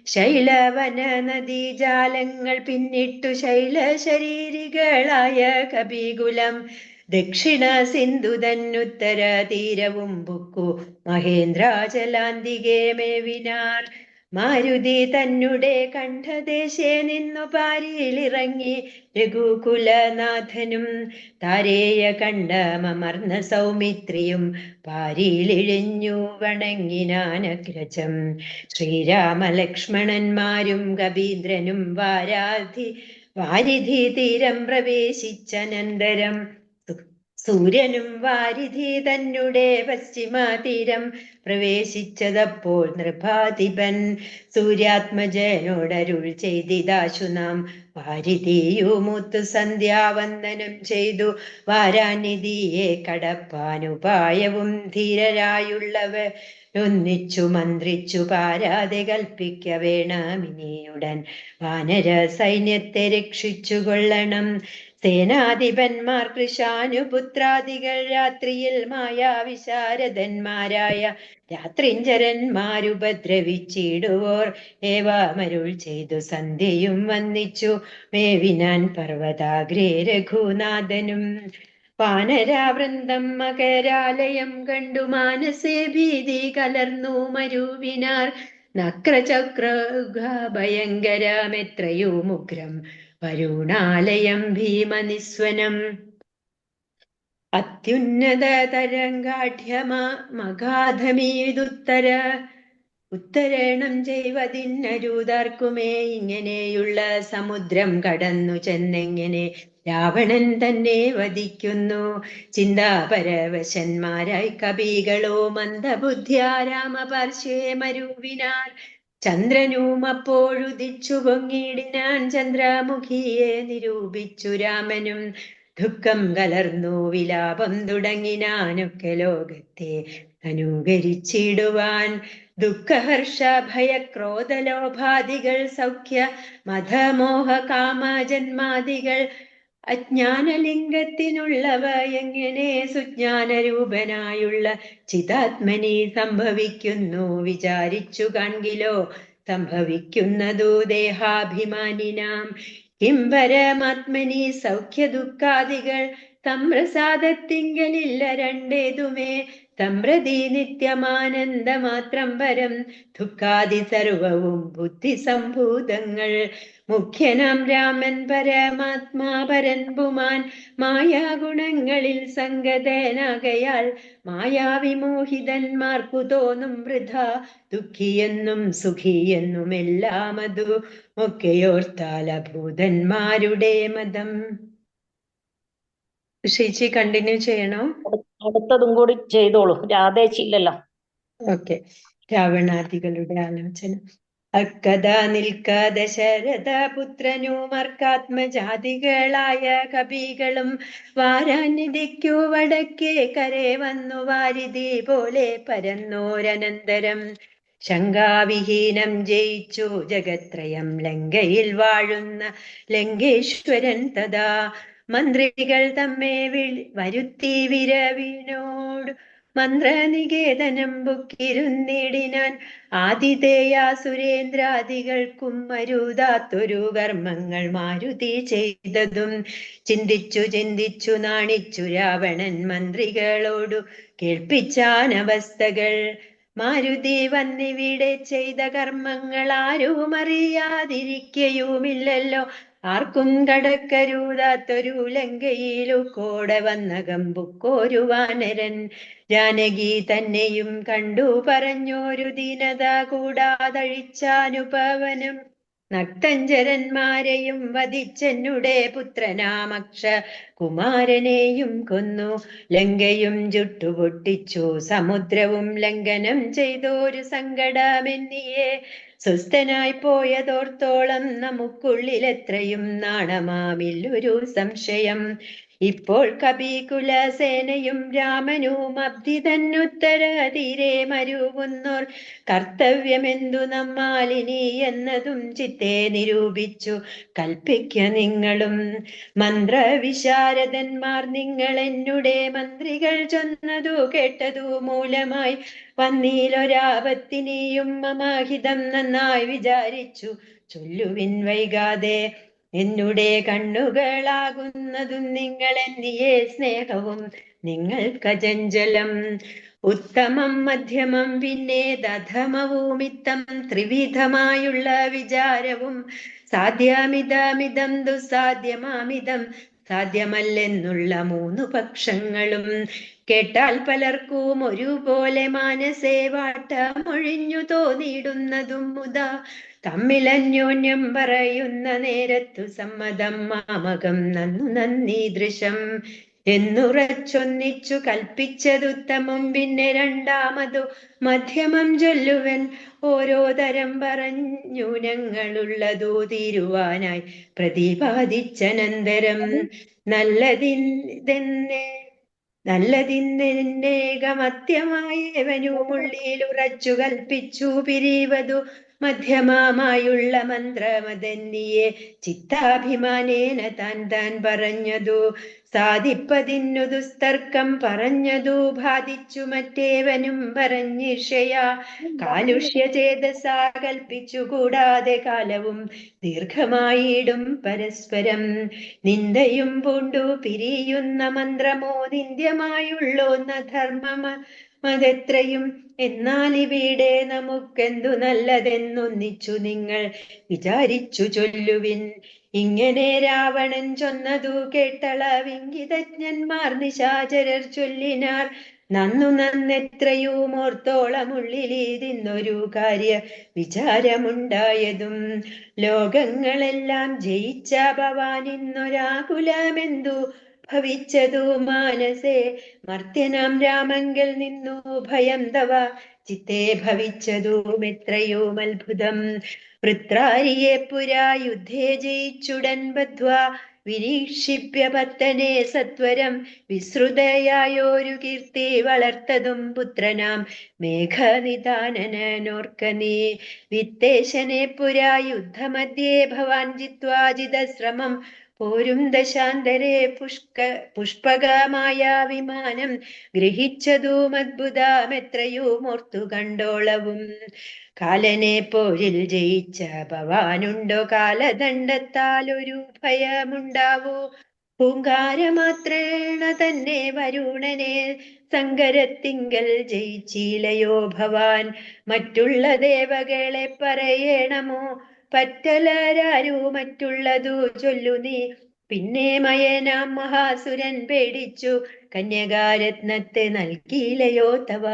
ശൈലവന നദീജാലങ്ങൾ പിന്നിട്ടു ശൈല ശരീരികളായ കപികുലം ദക്ഷിണ സിന്ധു തന്നുത്തര തീരവും ബുക്കു മഹേന്ദ്രാചലാന്തികെ മേവിനാർ. മാരുതി തന്നെ കണ്ഠദേശേ നിന്നു പാരിയിലിറങ്ങി രഘുകുലനാഥനും താരേയ കണ്ഠമർന്ന സൗമിത്രിയും പാരിയിലിഴിഞ്ഞു വണങ്ങിനാനഗ്രജം. ശ്രീരാമലക്ഷ്മണന്മാരും കപീന്ദ്രനും വാരിധി തീരം പ്രവേശിച്ചനന്തരം സൂര്യനും വാരിധി തന്നെ പശ്ചിമ തീരം പ്രവേശിച്ചതപ്പോൾ നൃപാധിപൻ സൂര്യാത്മജനോടരുൾ ചെയ്തിതാശു നാം വാരിധിയുമൂത്തു സന്ധ്യാവന്ദനം ചെയ്തു വാരാനിധിയെ കടപ്പാനുപായവും ധീരരായുള്ളവർ ഒന്നിച്ചു മന്ത്രിച്ചു പാരാതെ കൽപ്പിക്ക വേണമിനിയുടൻ വാനര സൈന്യത്തെ രക്ഷിച്ചു കൊള്ളണം. സേനാധിപന്മാർ കൃശാനുപുത്രാദികൾ രാത്രിയിൽ മായാവിശാരദന്മാരായ രാത്രിഞ്ചരന്മാരുപദ്രവിച്ചിടുവോർ ഏവാമരുൾ ചെയ്തു സന്ധ്യയും വന്നിച്ചു മേവിനാൻ പർവ്വതാഗ്രേ രഘുനാഥനും. വാനരാവൃന്ദം മകരാലയം കണ്ടു മാനസേ ഭീതി കലർന്നു മരുവിനാർ. നക്രചക്ര ഭയങ്കരമെത്രയും ഉഗ്രം വരുണാലയം ഭീമനിസ്വനം. അത്യുന്നത ഉത്തരണം ചെയ്വതിന്നരുതാർക്കുമേ. ഇങ്ങനെയുള്ള സമുദ്രം കടന്നു ചെന്നെങ്ങനെ രാവണൻ തന്നെ വധിക്കുന്നു. ചിന്താപരവശന്മാരായി കപികളോ മന്ദബുദ്ധ്യാ രാമപാർശ്വേ മരുവിനാർ. ചന്ദ്രനും അപ്പോഴുദിച്ചു പൊങ്ങിടിനാൻ ചന്ദ്രമുഖിയെ നിരൂപിച്ചു രാമനും. ദുഃഖം കലർന്നു വിലാപം തുടങ്ങിനാനൊക്കെ ലോകത്തെ അനുകരിച്ചിടുവാൻ. ദുഃഖഹർഷ ഭയക്രോധലോഭാദികൾ സൗഖ്യ മതമോഹ കാമജന്മാദികൾ അജ്ഞാനലിംഗത്തിനുള്ളവ എങ്ങനെ സുജ്ഞാനരൂപനായുള്ള ചിതാത്മനി സംഭവിക്കുന്നു വിചാരിച്ചു കാൺകിലോ സംഭവിക്കുന്നതു ദേഹാഭിമാനിനാം. കിം പരമാത്മനി സൗഖ്യ ദുഃഖാദികൾ സംപ്രസാദത്തിങ്കലില്ല രണ്ടേതുമേ. സംപ്രതി നിത്യമാനന്ദമാത്രം പരം ദുഃഖാദി സർവവും ബുദ്ധി സംഭൂതങ്ങൾ. മുഖ്യനാം രാമൻ പരമാത്മാ പരൻ പുമാൻ മായാഗുണങ്ങളിൽ സംഗതനാകയാൽ മായാവിമോഹിതന്മാർക്കു തോന്നും വൃഥ ദുഃഖിയെന്നും സുഖിയെന്നും എല്ലാം അതു ഒക്കെയോർത്താൽ അഭൂതന്മാരുടെ മതം. ഋഷിജി കണ്ടിന്യൂ ചെയ്യണോ? അടുത്തതും കൂടി ചെയ്തോളൂ, രാധേച്ചില്ലല്ലോ. ഓക്കെ. രാവണാദികളുടെ ആലോചന. അക്കഥ നിൽക്ക ദശരഥ പുത്രനുമർക്കാത്മജാതികളായ കപികളും വാരാനിധിക്കു വടക്കേ കരെ വന്നു വാരിധി പോലെ പരന്നോരനന്തരം. ശങ്കാവിഹീനം ജയിച്ചു ജഗത്രയം ലങ്കയിൽ വാഴുന്ന ലങ്കേശ്വരൻ തഥാ മന്ത്രികൾ തമ്മെ വരുത്തി വിരവിനോട് മന്ത്രനികേതനം ബുക്കിരുന്നിടിനാൻ. ആതിഥേയ സുരേന്ദ്രാദികൾക്കും മരുതാത്തൊരു കർമ്മങ്ങൾ മാരുതി ചെയ്തതും ചിന്തിച്ചു നാണിച്ചു രാവണൻ മന്ത്രികളോടു കേൾപ്പിച്ചാനവസ്ഥകൾ. മാരുതി വന്നിവിടെ ചെയ്ത കർമ്മങ്ങൾ ആരും അറിയാതിരിക്കയുമില്ലല്ലോ. ആർക്കും കടക്കരുതാത്തൊരു ലങ്കയിലു കോടെ വന്ന കമ്പുക്കോരു വാനരൻ ജാനകി തന്നെയും കണ്ടു പറഞ്ഞോരു ദീനത കൂടാതഴിച്ചാനുപവനം നക്തഞ്ചരന്മാരെയും വധിച്ചെന്നുടെ പുത്രനാമക്ഷ കുമാരനെയും കൊന്നു ലങ്കയും ചുട്ടുപൊട്ടിച്ചു സമുദ്രവും ലംഘനം ചെയ്തോരു സങ്കടമെന്നിയെ സ്വസ്ഥനായി പോയതോർത്തോളം നമുക്കുള്ളിൽ എത്രയും നാണമാമില്ലൊരു സംശയം ഇപ്പോൾ കപികുലസേനയും രാമനും അബ്ധി തന്നുത്തര തീരെ മരുവുന്നോർ കർത്തവ്യമെന്തു നമ്മാലിനി എന്നതും ചിത്തെ നിരൂപിച്ചു കൽപ്പിക്ക നിങ്ങളും മന്ത്രവിശാരദന്മാർ നിങ്ങൾ എന്നുടെ മന്ത്രികൾ ചൊന്നതു കേട്ടതു മൂലമായി വന്നീലൊരാപത്തിനിയും മമഹിതം നന്നായി വിചാരിച്ചു ചൊല്ലുവിൻ വൈകാതെ എന്നുടെ കണ്ണുകളാകുന്നതും നിങ്ങൾ എന്നിയെ സ്നേഹവും നിങ്ങൾക്കചഞ്ചലം ഉത്തമം മധ്യമം പിന്നെ ദധമവുമിത്തം ത്രിവിധമായുള്ള വിചാരവും സാധ്യമിതമിതം ദുസാധ്യമാമിതം സാധ്യമല്ലെന്നുള്ള മൂന്നു പക്ഷങ്ങളും കേട്ടാൽ പലർക്കും ഒരുപോലെ മാനസേ വാട്ടമൊഴിഞ്ഞു തോന്നിയിടുന്നതും മുതാ തമ്മിലന്യോന്യം പറയുന്ന നേരത്തു സമ്മതം മാമകം നന്നു നന്ദീദൃശം എന്നുറച്ചൊന്നിച്ചു കൽപ്പിച്ചതുത്തമം പിന്നെ രണ്ടാമതു മധ്യമം ചൊല്ലുവൻ ഓരോ തരം പറഞ്ഞു ഞങ്ങളുള്ളതു തീരുവാനായി പ്രതിപാദിച്ചനന്തരം നല്ലതിന്നേകമത്യമായവനുമുള്ളിലുറച്ചു കൽപ്പിച്ചു പിരിവതു മധ്യമായുള്ള മന്ത്രമതന്നിയെ ചിത്താഭിമാനേന താൻ പറഞ്ഞതു സാധിപ്പതിന്നു ദുസ്തർക്കം പറഞ്ഞതു ബാധിച്ചു മറ്റേവനും പറഞ്ഞിഷയാ കാലുഷ്യ ചേതസാ കൽപ്പിച്ചു കൂടാതെ കാലവും ദീർഘമായിടും പരസ്പരം നിന്ദയും പൂണ്ടു പിരിയുന്ന മന്ത്രമോ നിന്ദ്യമായുള്ളോന്ന ധർമ്മമ അതെത്രയും എന്നാൽ ഇവിടെ നമുക്കെന്തു നല്ലതെന്നൊന്നിച്ചു നിങ്ങൾ വിചാരിച്ചു ചൊല്ലുവിൻ ഇങ്ങനെ രാവണൻ ചൊന്നതു കേട്ടളവിംഗിതജ്ഞന്മാർ നിശാചരർ ചൊല്ലിനാർ നന്നെത്രയും ഓർത്തോളമുള്ളിലിതിന്നൊരു കാര്യ വിചാരമുണ്ടായതും ലോകങ്ങളെല്ലാം ജയിച്ച ഭവാൻ ഇന്നൊരാകുലമെന്തു ഭവിച്ചതു മാനസേ മർത്യനാം രാമങ്കൽ നിന്നു ഭയം തവ ചിത്തെ ഭവിച്ചതും എത്രയും അത്ഭുതം വൃത്രാരിയെ പുരാ യുദ്ധേ ജയിച്ചുടൻ ബദ്ധ്വാ വിരീക്ഷിപ്യ പത്തനെ സത്വരം വിശ്രുതയായോരു കീർത്തി വളർത്തതും പുത്രനാം മേഘനിദാനനോർക്ക നീ വിത്തേശനെ പുരാ യുദ്ധമധ്യേ ഭവാൻ ജിത്വാ ജിതശ്രമം പോരും ദശാന്തരെ പുഷ്പകമായ വിമാനം ഗ്രഹിച്ചതും അദ്ഭുതമെത്രയും ഓർത്തു കണ്ടോളവും കാലനെ പോരിൽ ജയിച്ച ഭവാനുണ്ടോ കാലദണ്ഡത്താൽ ഒരു ഭയമുണ്ടാവൂ പൂങ്കാരമാത്രേണ തന്നെ വരുണനെ സങ്കരത്തിങ്കൽ ജയിച്ചിലയോ ഭവാൻ മറ്റുള്ള ദേവകളെ പറയണമോ പറ്റലരാരു മറ്റുള്ളതു ചൊല്ലു നീ പിന്നെ മയനാം മഹാസുരൻ പേടിച്ചു കന്യകാരത്നത്തെ നൽകിയിലയോ തവ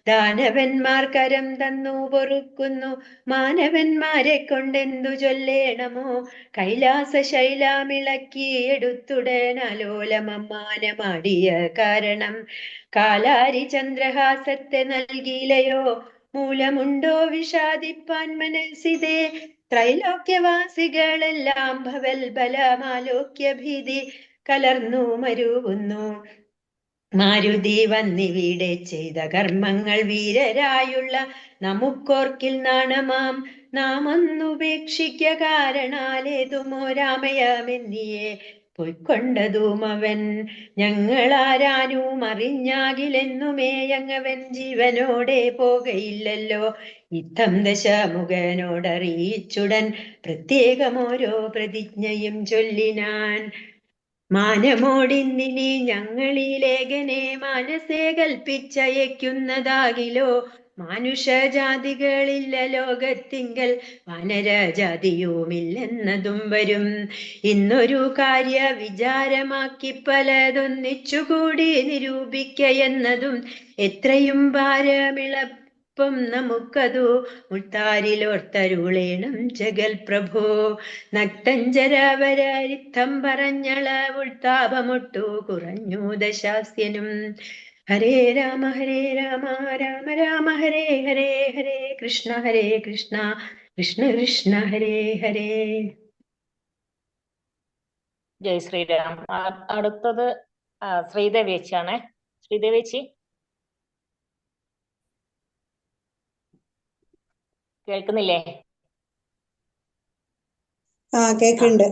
ദാനവന്മാർ കരം തന്നു പൊറുക്കുന്നു മാനവന്മാരെ കൊണ്ടെന്തു ചൊല്ലേണമോ കൈലാസ ശൈലാമിളക്കി എടുത്തുടനാലോലമമ്മാനമാടിയ കാരണം കാലാരി ചന്ദ്രഹാസത്തെ നൽകിയിലയോ മൂലമുണ്ടോ വിഷാദിപ്പാൻ മനസ്സിതേ ത്രൈലോക്യവാസികളെല്ലാം ഭവൽ ബലമാലോക്യ ഭീതി കലർന്നു മരുവുന്നു മാരുതി വന്നിവിടെ ചെയ്ത കർമ്മങ്ങൾ വീരരായുള്ള നമുക്കോർക്കിൽ നാണമാം നാം ഒന്നുപേക്ഷിക്ക കാരണാലേതുമോ രാമയമെന്നിയെ പൊയ്ക്കൊണ്ടതും അവൻ ഞങ്ങളാരാനും അറിഞ്ഞാകിലെന്നുമേ അങ്ങവൻ ജീവനോടെ പോകയില്ലല്ലോ യുദ്ധം ദശമുഖനോടറിയിച്ചുടൻ പ്രത്യേകമോരോ പ്രതിജ്ഞയും ചൊല്ലിനാൻ മാനമോടിന്നിനി ഞങ്ങളിലേഖനെ മനസ്സേ കൽപ്പിച്ചയക്കുന്നതാകിലോ മാനുഷജാതികളില്ല ലോകത്തിങ്കൽ വാനരജാതിയുമില്ലെന്നതും വരും. ഇന്നൊരു കാര്യ വിചാരമാക്കി പലതൊന്നിച്ചുകൂടി നിരൂപിക്കയെന്നതും എത്രയും ഭാരമിളപ്പം നമുക്കതു മുൾത്താരിലോർത്തരുളേണം ജഗൽ പ്രഭോ. നക്തഞ്ചരവരരിത്തം പറഞ്ഞള ഉൾത്താപമൊട്ടു കുറഞ്ഞു ദശാസ്യനും. ഹരേ രാമ രാമ രാമ ഹരേ ഹരേ, ഹരേ കൃഷ്ണ കൃഷ്ണ കൃഷ്ണ ഹരേ ഹരേ. ജയ് ശ്രീരാം. അടുത്തത് ശ്രീദേവി ചേച്ചിയാണേ. ശ്രീദേവി ചേച്ചി കേൾക്കുന്നില്ലേ? കേക്കുണ്ട്.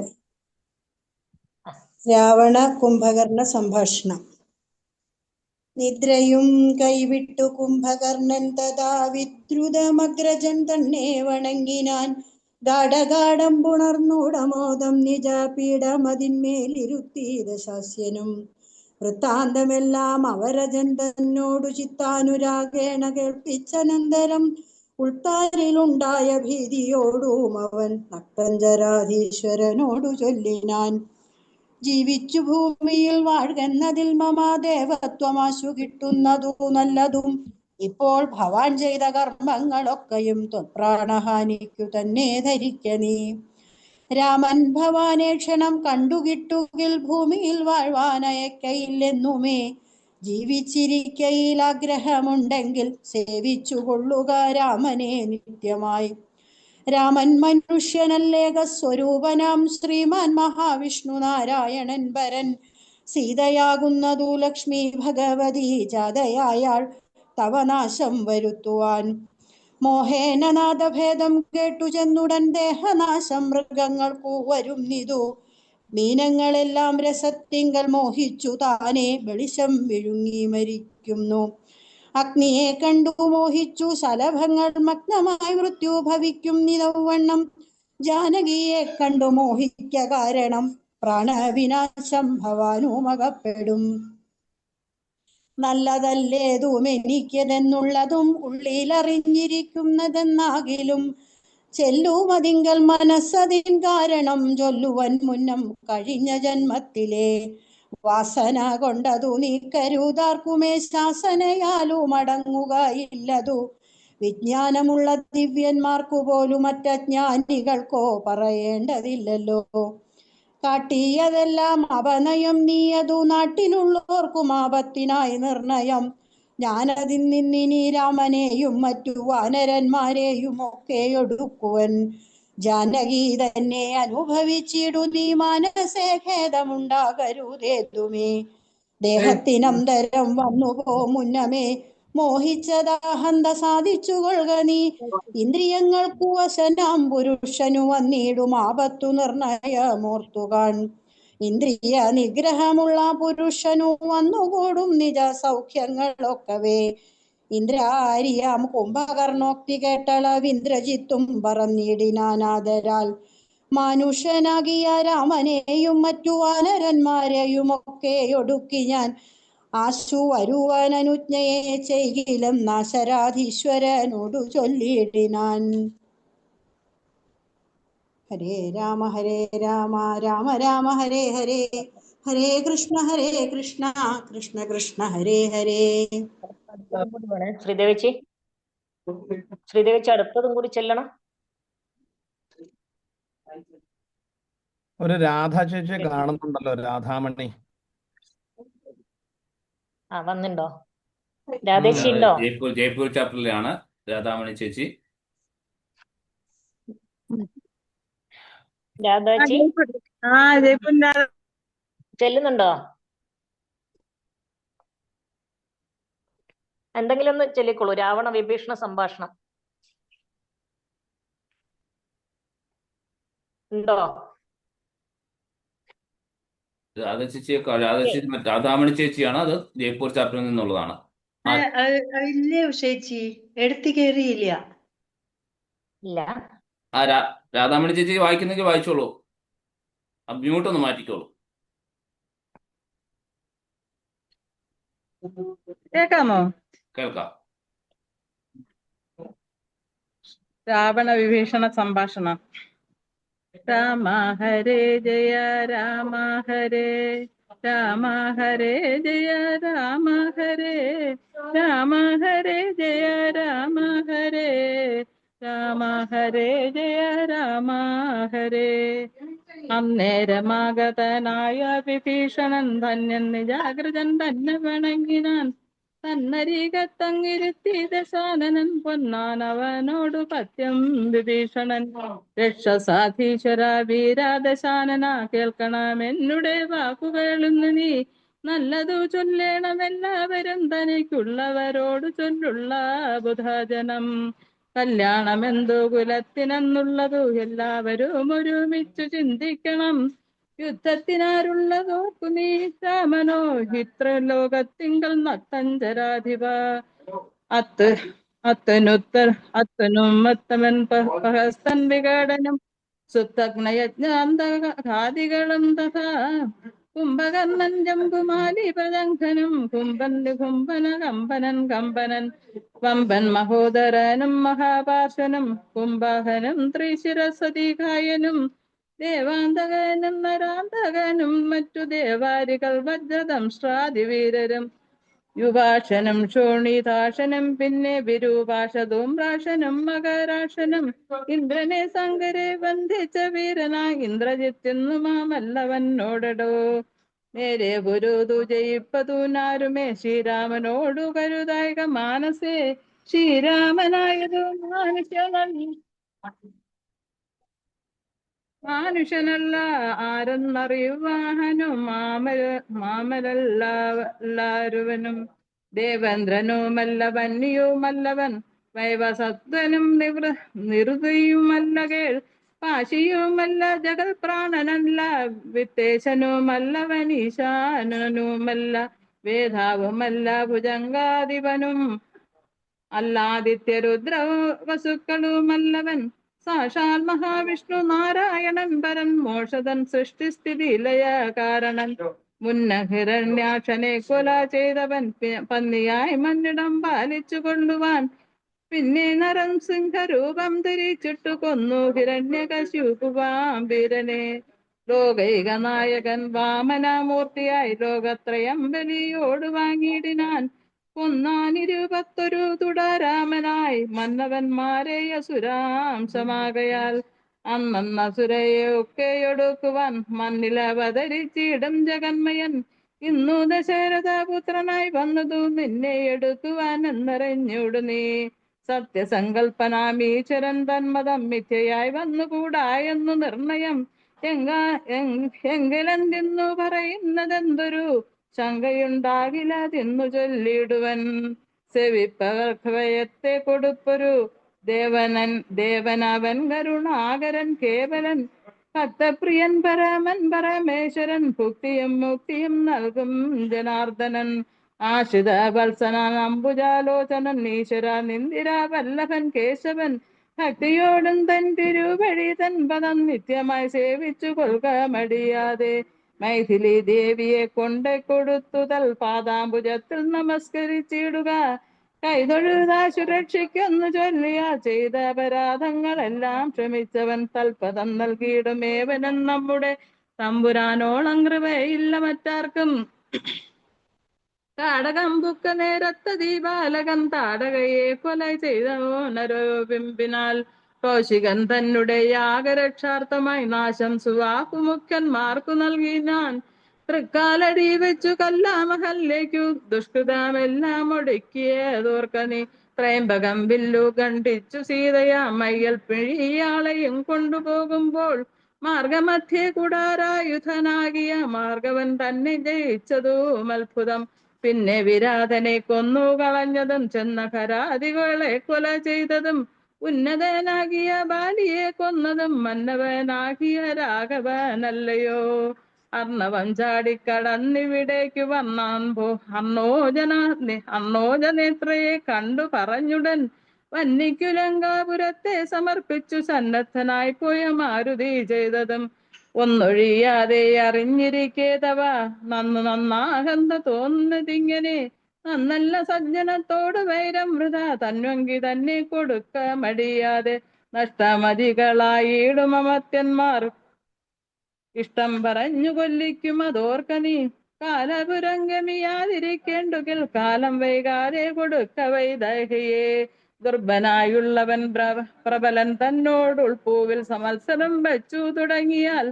രാവണ കുംഭകർണ സംഭാഷണം. നിദ്രയും കൈവിട്ടു കുംഭകർണൻ തഥാ വിദ്രുതമഗ്രജൻ തന്നെ വണങ്ങിനാൻ. ഗാഠഗാഠം പുണർന്നൂടമോദം നിജപീഠമതിന്മേലിരുത്തി ദശാസ്യനും. വൃത്താന്തമെല്ലാം അവരജൻ തന്നോടു ചിത്താനുരാഗേണ കേൾപ്പിച്ചനന്തരം ഉൾത്താരിലുണ്ടായ ഭീതിയോടും അവൻ നക്തഞ്ചരാധീശ്വരനോടു ചൊല്ലിനാൻ. ജീവിച്ചു ഭൂമിയിൽ വാഴ്കെന്നതിൽ മമ ദേവത്വമാശു കിട്ടുന്നതു നല്ലതും. ഇപ്പോൾ ഭവാൻ ചെയ്ത കർമ്മങ്ങളൊക്കെയും ത്വത്പ്രാണഹാനിക്കു തന്നെ ധരിക്ക നീ. രാമൻ ഭവാനെ ക്ഷണം കണ്ടുകിട്ടുകിൽ ഭൂമിയിൽ വാഴ്വാനയക്കയില്ലെന്നുമേ. ജീവിച്ചിരിക്കയിൽ ആഗ്രഹമുണ്ടെങ്കിൽ സേവിച്ചു കൊള്ളുക രാമനെ നിത്യമായി. രാമൻ മനുഷ്യനല്ലേക സ്വരൂപനാം ശ്രീമാൻ മഹാവിഷ്ണു നാരായണൻ പരൻ. സീതയാകുന്നതു ലക്ഷ്മി ഭഗവതി ജാതയായാൾ തവ നാശം വരുത്തുവാൻ. മോഹേന നാദഭേദം കേട്ടു ചെന്നുടൻ ദേഹനാശം മൃഗങ്ങൾക്കു വരുന്നിതു. മീനങ്ങളെല്ലാം രസത്തിങ്കൽ മോഹിച്ചു താനെ വെളിച്ചം വിഴുങ്ങി മരിക്കുന്നു. അഗ്നിയെ കണ്ടു മോഹിച്ചു ശലഭങ്ങൾ മഗ്നമായി മൃത്യു ഭവിക്കും നിലവണ്ണം. ജാനകിയെ കണ്ടു മോഹിക്ക കാരണം പ്രാണവിനാശം ഭവാനുമകപ്പെടും. നല്ലതല്ലേതും എനിക്കതെന്നുള്ളതും ഉള്ളിലറിഞ്ഞിരിക്കുന്നതെന്നാകിലും ചെല്ലുമതിങ്കൽ മനസ്സതിൻ കാരണം ചൊല്ലുവൻ മുന്നം കഴിഞ്ഞ ജന്മത്തിലെ. വാസന കൊണ്ടതു നീക്കരുതാർക്കുമേ ശാസനയാലും അടങ്ങുകയില്ലതു. വിജ്ഞാനമുള്ള ദിവ്യന്മാർക്കു പോലും മറ്റജ്ഞാനികൾക്കോ പറയേണ്ടതില്ലല്ലോ. കാട്ടിയതെല്ലാം അപനയം നീയതു നാട്ടിലുള്ളവർക്കും ആപത്തിനായി നിർണയം. ഞാനതിൽ നിന്നിനി രാമനെയും മറ്റു വാനരന്മാരെയും ഒക്കെ ഒടുക്കുവൻ. ജാനകി തന്നെ അനുഭവിച്ചിടു നീ മാനസേ ഖേദമുണ്ടാകരുതേതുമേ. ദേഹത്തിനന്തരം വന്നുപോ മുന്നമേ മോഹിച്ചതാഹന്ത സാധിച്ചു കൊള്ളുക നീ. ഇന്ദ്രിയങ്ങൾക്കു വശനാം പുരുഷനു വന്നിടും ആപത്തു നിർണയമോർത്തുകാൺ. ഇന്ദ്രിയ നിഗ്രഹമുള്ള പുരുഷനു വന്നുകൂടും നിജ സൗഖ്യങ്ങളൊക്കവേ. ഇന്ദ്രാരിയാം കുംഭകർണോക്തി കേട്ടളവിന്ദ്രജിത്തും പറഞ്ഞിടിനാനാദരാൽ. മാനുഷനാകിയ രാമനെയും മറ്റു വാനരന്മാരെയും ഒക്കെ ഒടുക്കി ഞാൻ ആശു വരുവനനുജ്ഞയെ ചെയ്കിലും നാശരാധീശ്വരനോടു ചൊല്ലിയിടിനാൻ. ഹരേ രാമ രാമ രാമ ഹരേ ഹരേ, ഹരേ കൃഷ്ണ കൃഷ്ണ കൃഷ്ണ ഹരേ ഹരേ. ശ്രീദേവിച്ചി അടുത്തതും കൂടി ചെല്ലണം. ഒരു രാധ ചേച്ചിയെ കാണുന്നുണ്ടല്ലോ, രാധാമണി. വന്നിണ്ടോ? രാധേച്ചി ഉണ്ടോ? ജയ്പൂർ ചാപ്റ്ററിലാണ് രാധാമണി ചേച്ചി. രാധാച്ചി ചെല്ലുന്നുണ്ടോ? എന്തെങ്കിലും ഒന്ന് ചൊല്ലിക്കോളൂ. രാവണ വിഭീഷണ സംഭാഷണം ഉണ്ടോ? രാധാമണി ചേച്ചിയാണ്. അത് ജയ്പൂർ ചാപ്റ്ററിൽ നിന്നുള്ളതാണ്. ഇല്ലേ ചേച്ചി, എടുത്തു കയറിയില്ല. ഇല്ല. രാധാമണി ചേച്ചി വായിക്കുന്നെങ്കിൽ വായിച്ചോളൂ. മ്യൂട്ട് ഒന്ന് മാറ്റിക്കോളൂ. കേൾക്കാമോ? കേൾക്കാം. രാവണ വിഭീഷണ സംഭാഷണം. രാമ ഹരേ ജയ രാമ ഹരേ രാമ ഹരേ ജയ രാമ ഹരേ രാമ ഹരേ ജയ രാമ ഹരേ രാമ ഹരേ ജയ രാമ ഹരേ. അന്നേരമാഗതനായ വിഭീഷണൻ ധന്യൻ നിജാഗ്രതൻ തന്നെ വണങ്ങിനാൻ. തന്നരികത്തങ്ങിരുത്തി ദശാനനൻ പൊന്നാൻ അവനോടു പത്യം വിഭീഷണൻ. രക്ഷസാധീശ്വര വീരാദശാനന കേൾക്കണമെന്നുടെ വാക്കുകളിന്ന് നീ നല്ലതു ചൊല്ലേണമെല്ലാവരും തനിക്കുള്ളവരോട് ചൊല്ലുള്ള ബുധജനം. കല്യാണമെന്തു കുലത്തിനെന്നുള്ളതു എല്ലാവരും ഒരുമിച്ചു ചിന്തിക്കണം. യുദ്ധത്തിനാരുള്ളതോർക്കു നീ രാമനോ ഇത്ര ലോകത്തിങ്കൽ നത്തഞ്ചരാധിപ. അത്തനും മത്തമൻ പഹസ്തൻ വികടനും സുത്തഗ്നയജ്ഞാന്തഘാതികളും തഥാ കുംഭകർണൻ ജംബുമാലിപദംഘനും കമ്പനൻ വമ്പൻ മഹോദരനും മഹാപാർശ്വനും കുംഭകനും ത്രിശിരസതികായനും ദേവാന്തകനും നരാന്തകനും മറ്റു ദേവാരികൾ വജ്രദംഷ്ട്രാദിവീരരും യുവാക്ഷനും ശോണിതാക്ഷനും പിന്നെ വിരൂപാക്ഷധൂമ്രാക്ഷനും മകരാക്ഷനും ഇന്ദ്രനെ സങ്കരെ ബന്ധിച്ച വീരനാ ഇന്ദ്രജിത്തെന്നു മാമല്ലവനോടോ. നേരെ ഗുരുതു ജയിപ്പതൂനാരുമേ ശ്രീരാമനോടു കരുതായിക മാനസേ. ശ്രീരാമനായതു മനുഷ്യനല്ല ആരെന്നറിയുവാനും മാമലല്ലാരുവനും. ദേവേന്ദ്രനുമല്ല വന്യവുമല്ലവൻ വൈവസത്വനും നിറുതിയുമല്ല കേൾ പാശിയുമല്ല ജഗൽ പ്രാണനല്ല വിത്തേശനുമല്ലവൻ ഈശാനനുമല്ല വേദാവുമല്ല ഭുജംഗാധിപനും അല്ലാദിത്യരുദ്ര വസുക്കളുമല്ലവൻ സാക്ഷാൽ മഹാവിഷ്ണു നാരായണൻ പരൻ മോഷതൻ സൃഷ്ടിസ്ഥിതി ലയ കാരണൻ. മുന്ന ഹിരണ്യാക്ഷനെ കൊല ചെയ്തവൻ പന്നിയായി മന്നിടം പാലിച്ചു കൊള്ളുവാൻ പിന്നെ നരം സിംഹരൂപം ധരിച്ചിട്ടു കൊന്നു ഹിരണ്യകശിപുവാംബീരനെ. ലോകൈക നായകൻ വാമനമൂർത്തിയായി ലോകത്രയം ബലിയോട് വാങ്ങിയിടിനാൻ. കൊന്നാൻ 21 തുടരാമനായി മന്നവന്മാരെ അസുരാംശമാകയാൽ. അന്നസുരയെ ഒക്കെയൊടുക്കുവാൻ മണ്ണിലവതരിച്ചിടും ജഗന്മയൻ. ഇന്നു ദശരഥപുത്രനായി വന്നതു നിന്നെ എടുക്കുവാൻ എന്നറിഞ്ഞുടു നീ. സത്യസങ്കൽപ്പനാമീശ്വരൻ തന്മതം മിഥ്യയായി വന്നുകൂടായെന്നു നിർണയം. എങ്കിലെന്തിന്നു പറയുന്നതെന്തൊരു ശങ്കയുണ്ടാകില്ലതെന്നു ചൊല്ലിടുവൻ. സെവിപ്പവർഭയത്തെ കൊടുപ്പൊരു ദേവനവൻ കരുണാകരൻ കേവലൻ. ഭക്തപ്രിയൻ പരമൻ പരമേശ്വരൻ ഭുക്തിയും മുക്തിയും നൽകും ജനാർദ്ദനൻ. ആശ്രിത വത്സനൻ അംബുജാലോചനൻ ഈശ്വര നിന്ദിര വല്ലഭൻ കേശവൻ. ഭക്തിയോടും തൻ തിരുവഴി തൻ പദം നിത്യമായി സേവിച്ചു കൊൽക മടിയാതെ. മൈഥിലി ദേവിയെ കൊണ്ട് കൊടുത്തുതൽ പാദാംബുജത്തിൽ നമസ്കരിച്ചിടുക. കൈതൊഴുതാ സുരക്ഷിക്കൊന്നു ചൊല്ലിയ ചെയ്ത അപരാധങ്ങളെല്ലാം ക്ഷമിച്ചവൻ തൽപദം നൽകിയിടുമേവനും നമ്മുടെ തമ്പുരാനോളം കൃപയില്ല മറ്റാർക്കും. താടകം ബുക്ക നേരത്ത ദീപാലകൻ താടകയെ കൊല ചെയ്തോനരോപിമ്പിനാൽ കൗശികൻ തന്നെ യാഗരക്ഷാർത്ഥമായി നാശം സുവാക്കുമുഖ്യന്മാർക്കു നൽകി ഞാൻ. തൃക്കാലടി വെച്ചു കല്ലാമഹല്ലേക്കു ദുഷ്കൃതമെല്ലാം ഒടുക്കിയതോർക്ക നീ. ത്രയംബകം വില്ലു ഖണ്ഡിച്ചു സീതയാ മയ്യൽ പിഴിയാളെയും കൊണ്ടുപോകുമ്പോൾ മാർഗമധ്യേ കുടാരായുധനാകിയ മാർഗവൻ തന്നെ ജയിച്ചതും അത്ഭുതം. പിന്നെ വിരാധനെ കൊന്നു കളഞ്ഞതും ചെന്ന ഖരാദികളെ കൊല ചെയ്തതും ഉന്നതനാകിയ ബാലിയെ കൊന്നതും മന്നവനാകിയ രാഘവനല്ലയോ. അർണവം ചാടിക്കടന്നിവിടേക്കു വന്നാൻ അർണോജനേത്രയെ കണ്ടു പറഞ്ഞുടൻ വന്നിക്കു ലങ്കാപുരത്തെ സമർപ്പിച്ചു സന്നദ്ധനായി പോയ മാരുതി ചെയ്തതും ഒന്നൊഴിയാതെ അറിഞ്ഞിരിക്കേതവ നന്നാകന്ത തോന്നുന്നതിങ്ങനെ. നന്നല്ല സജ്ജനത്തോട് വൈരം വൃഥ തന്വങ്കി തന്നെ കൊടുക്ക മടിയാതെ നഷ്ടമതികളായിടും അമത്യന്മാർ ഇഷ്ടം പറഞ്ഞു കൊല്ലിക്കും അതോർക്ക നീ. കാലപുരംഗമിയാതിരിക്കേണ്ടുകിൽ കാലം വൈകാതെ കൊടുക്ക വൈദഹിയെ. ദുർബനായുള്ളവൻ പ്രബലൻ തന്നോട് ഉൾപ്പൂവിൽ സമത്സരം വച്ചു തുടങ്ങിയാൽ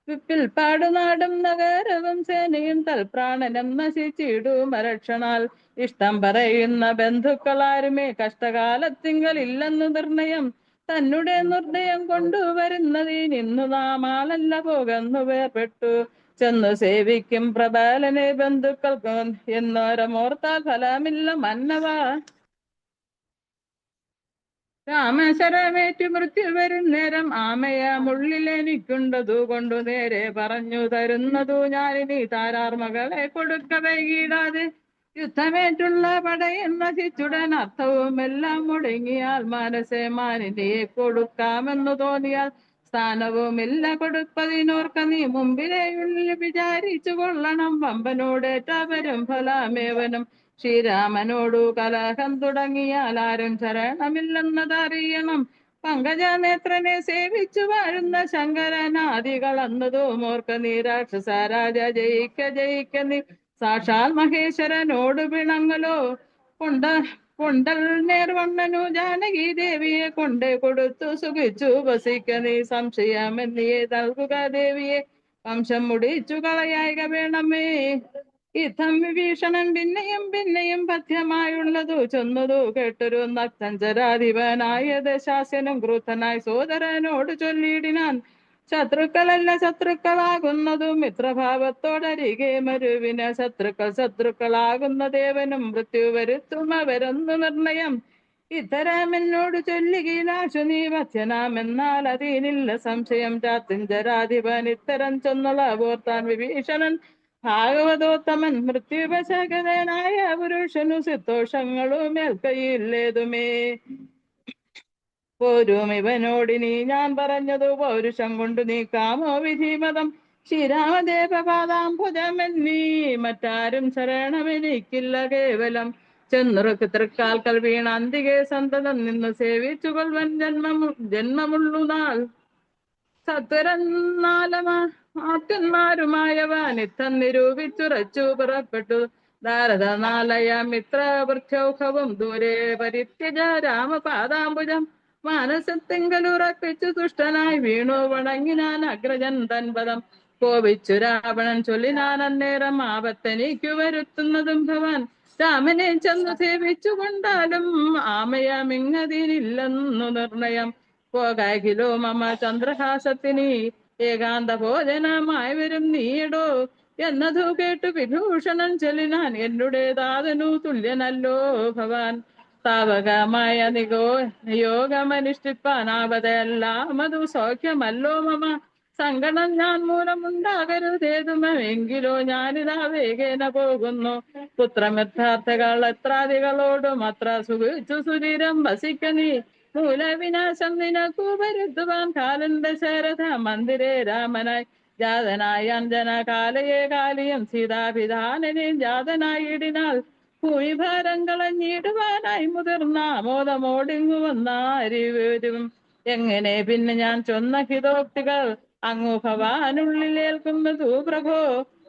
വിപ്പിൽ പാടുനാടും നഗരവും സേനയും തൽപ്രാണനം നശിച്ചിടും അരക്ഷണാൽ. ഇഷ്ടം പറയുന്ന ബന്ധുക്കളാരുമേ കഷ്ടകാലത്തിങ്കലില്ലെന്നു നിർണയം. തന്നെ നിർദ്ദയം കൊണ്ടുവരുന്നതീ നിന്നു നാം ആളല്ല പോകുന്നു വേർപെട്ടു ചെന്നു സേവിക്കും പ്രബലനെ ബന്ധുക്കൾക്ക് എന്നോരമോർത്താൽ ഫലമില്ല മന്നവ. രാമശരമേറ്റു മൃത്യു വരും നേരം ആമയ മുള്ളിലെനിക്കുണ്ടതു കൊണ്ടു നേരെ പറഞ്ഞു തരുന്നതു ഞാനിനി താരാർ മകളെ കൊടുക്ക വൈകിടാതെ. യുദ്ധമേറ്റുള്ള പടയും നശിച്ചുടൻ അർത്ഥവും എല്ലാം മുടങ്ങിയാൽ മനസ്സെ മാനിനിയെ കൊടുക്കാമെന്നു തോന്നിയാൽ സ്ഥാനവുമില്ല കൊടുപ്പതിനോർക്ക നീ. മുമ്പിലെയുള്ളിൽ വിചാരിച്ചു കൊള്ളണം വമ്പനോടേറ്റവരും ഫലമേവനും. ശ്രീരാമനോടു കലഹം തുടങ്ങിയാൽ ആരും ശരണമില്ലെന്നതറിയണം. പങ്കജനേത്രനെ സേവിച്ചു വാഴുന്ന ശങ്കരനാദികളന്നതും ഓർക്ക നീ. രാക്ഷസ രാജ ജയിക്ക ജയിക്ക നീ. സാക്ഷാൽ മഹേശ്വരനോട് പിണങ്ങലോ കൊണ്ടൽ നേർവണ്ണനു ജാനകി ദേവിയെ കൊണ്ടേ കൊടുത്തു സുഖിച്ചു വസിക്ക നീ. സംശയമെന്നിയെ നൽകുക ദേവിയെ വംശം മുടിച്ചു കളയായിക വേണമേ. യുദ്ധം വിഭീഷണൻ പിന്നെയും പിന്നെയും പഥ്യമായുള്ളതു ചൊന്നതു കേട്ടൊരു നക്തഞ്ചരാധിപനായ ദശാസ്യനും ക്രുദ്ധനായി സോദരനോട് ചൊല്ലിയിടിനാൻ. ശത്രുക്കളല്ല ശത്രുക്കളാകുന്നതും മിത്രഭാവത്തോടരികെ മരുവിന്. ശത്രുക്കളാകുന്ന ദേവനും മൃത്യു വരുത്തും അവരെന്നു നിർണയം. ഇത്തരമെന്നോട് ചൊല്ലുകയിലാശു നീ വത്യനാമെന്നാൽ അതിനില്ല സംശയം. ചാത്തിഞ്ചരാധിപൻ ഇത്തരം ചൊന്നളവോർത്താൻ വിഭീഷണൻ ഭാഗവതോത്തമൻ മൃത്യുപശകനായ പുരുഷനു സിത്തോഷങ്ങളും മേൽക്കയില്ലേതുമേ. പോരും ഇവനോടിനി ഞാൻ പറഞ്ഞതു പൗരുഷം കൊണ്ട് നീക്കാമോ വിധിമതം. ശ്രീരാമദേവപാദാംബുജമെന്നീ മറ്റാരും ശരണമെനിക്കില്ല കേവലം. ചെന്നുറുക്ക് തൃക്കാൽക്കൽ വീണ അന്തികെ സന്തതം നിന്ന് സേവിച്ചു കൊൽവൻ ജന്മമുള്ളു നാൾ. സത്വരന്നാലമാത്യന്മാരുമായവൻ ഇത്തം നിരൂപിച്ചുറച്ചു പുറപ്പെട്ടു. നാരദനാലയ മിത്രവൃത്യൗഹവും ദൂരെ പരിത്യജ രാമപാദാംബുജം. മാനസത്തിങ്കലുറപ്പിച്ചു തുഷ്ടനായി വീണു വണങ്ങിനാൻ അഗ്രജൻ തൻപദം. കോപിച്ചു രാവണൻ ചൊല്ലിനാൻ അന്നേരം ആപത്തെനിക്കു വരുത്തുന്നതും ഭവാൻ. രാമനെ ചെന്നു സേവിച്ചു കൊണ്ടാലും ആമയമിങ്ങതിനില്ലെന്നു നിർണയം. പോകാകിലോ മമ ചന്ദ്രഹാസത്തിനി ഏകാന്ത ഭോജനമായി വരും നീയിടോ എന്നതു കേട്ടു വിഭൂഷണൻ ചൊല്ലിനാൻ. എന്നുടേതാതനു തുല്യനല്ലോ ഭവാൻ. താവകമായ നിയോഗമനുഷ്ഠിപ്പാൻ ആപതെല്ലാം അതു സൗഖ്യമല്ലോ മമ. സങ്കടം ഞാൻ മൂലമുണ്ടാകരുതേതുമെങ്കിലോ ഞാനിതാ വേഗേന പോകുന്നു. പുത്രമിത്രാർത്ഥകൾ എത്രാദികളോടും അത്ര സുഖിച്ചു സുധീരം വസിക്ക നീ. മൂലവിനാശം നിനക്കു വരുത്തുവാൻ കാലൻ ദശരഥ മന്ദിരേ രാമനായി ജാതനായി അഞ്ജന കാലയെ കാലിയം സീതാഭിധാനനെ ജാതനായിടിനാൽ. ഭൂമിഭാരം കളഞ്ഞിടുവാനായി മുതിർന്ന ആമോദമോടിങ്ങു വന്നാരിവരും. എങ്ങനെ പിന്നെ ഞാൻ ചൊന്ന ഹിതോക്തികൾ അങ്ങു ഭവാനുള്ളിലേൽക്കുന്നതു പ്രഭോ.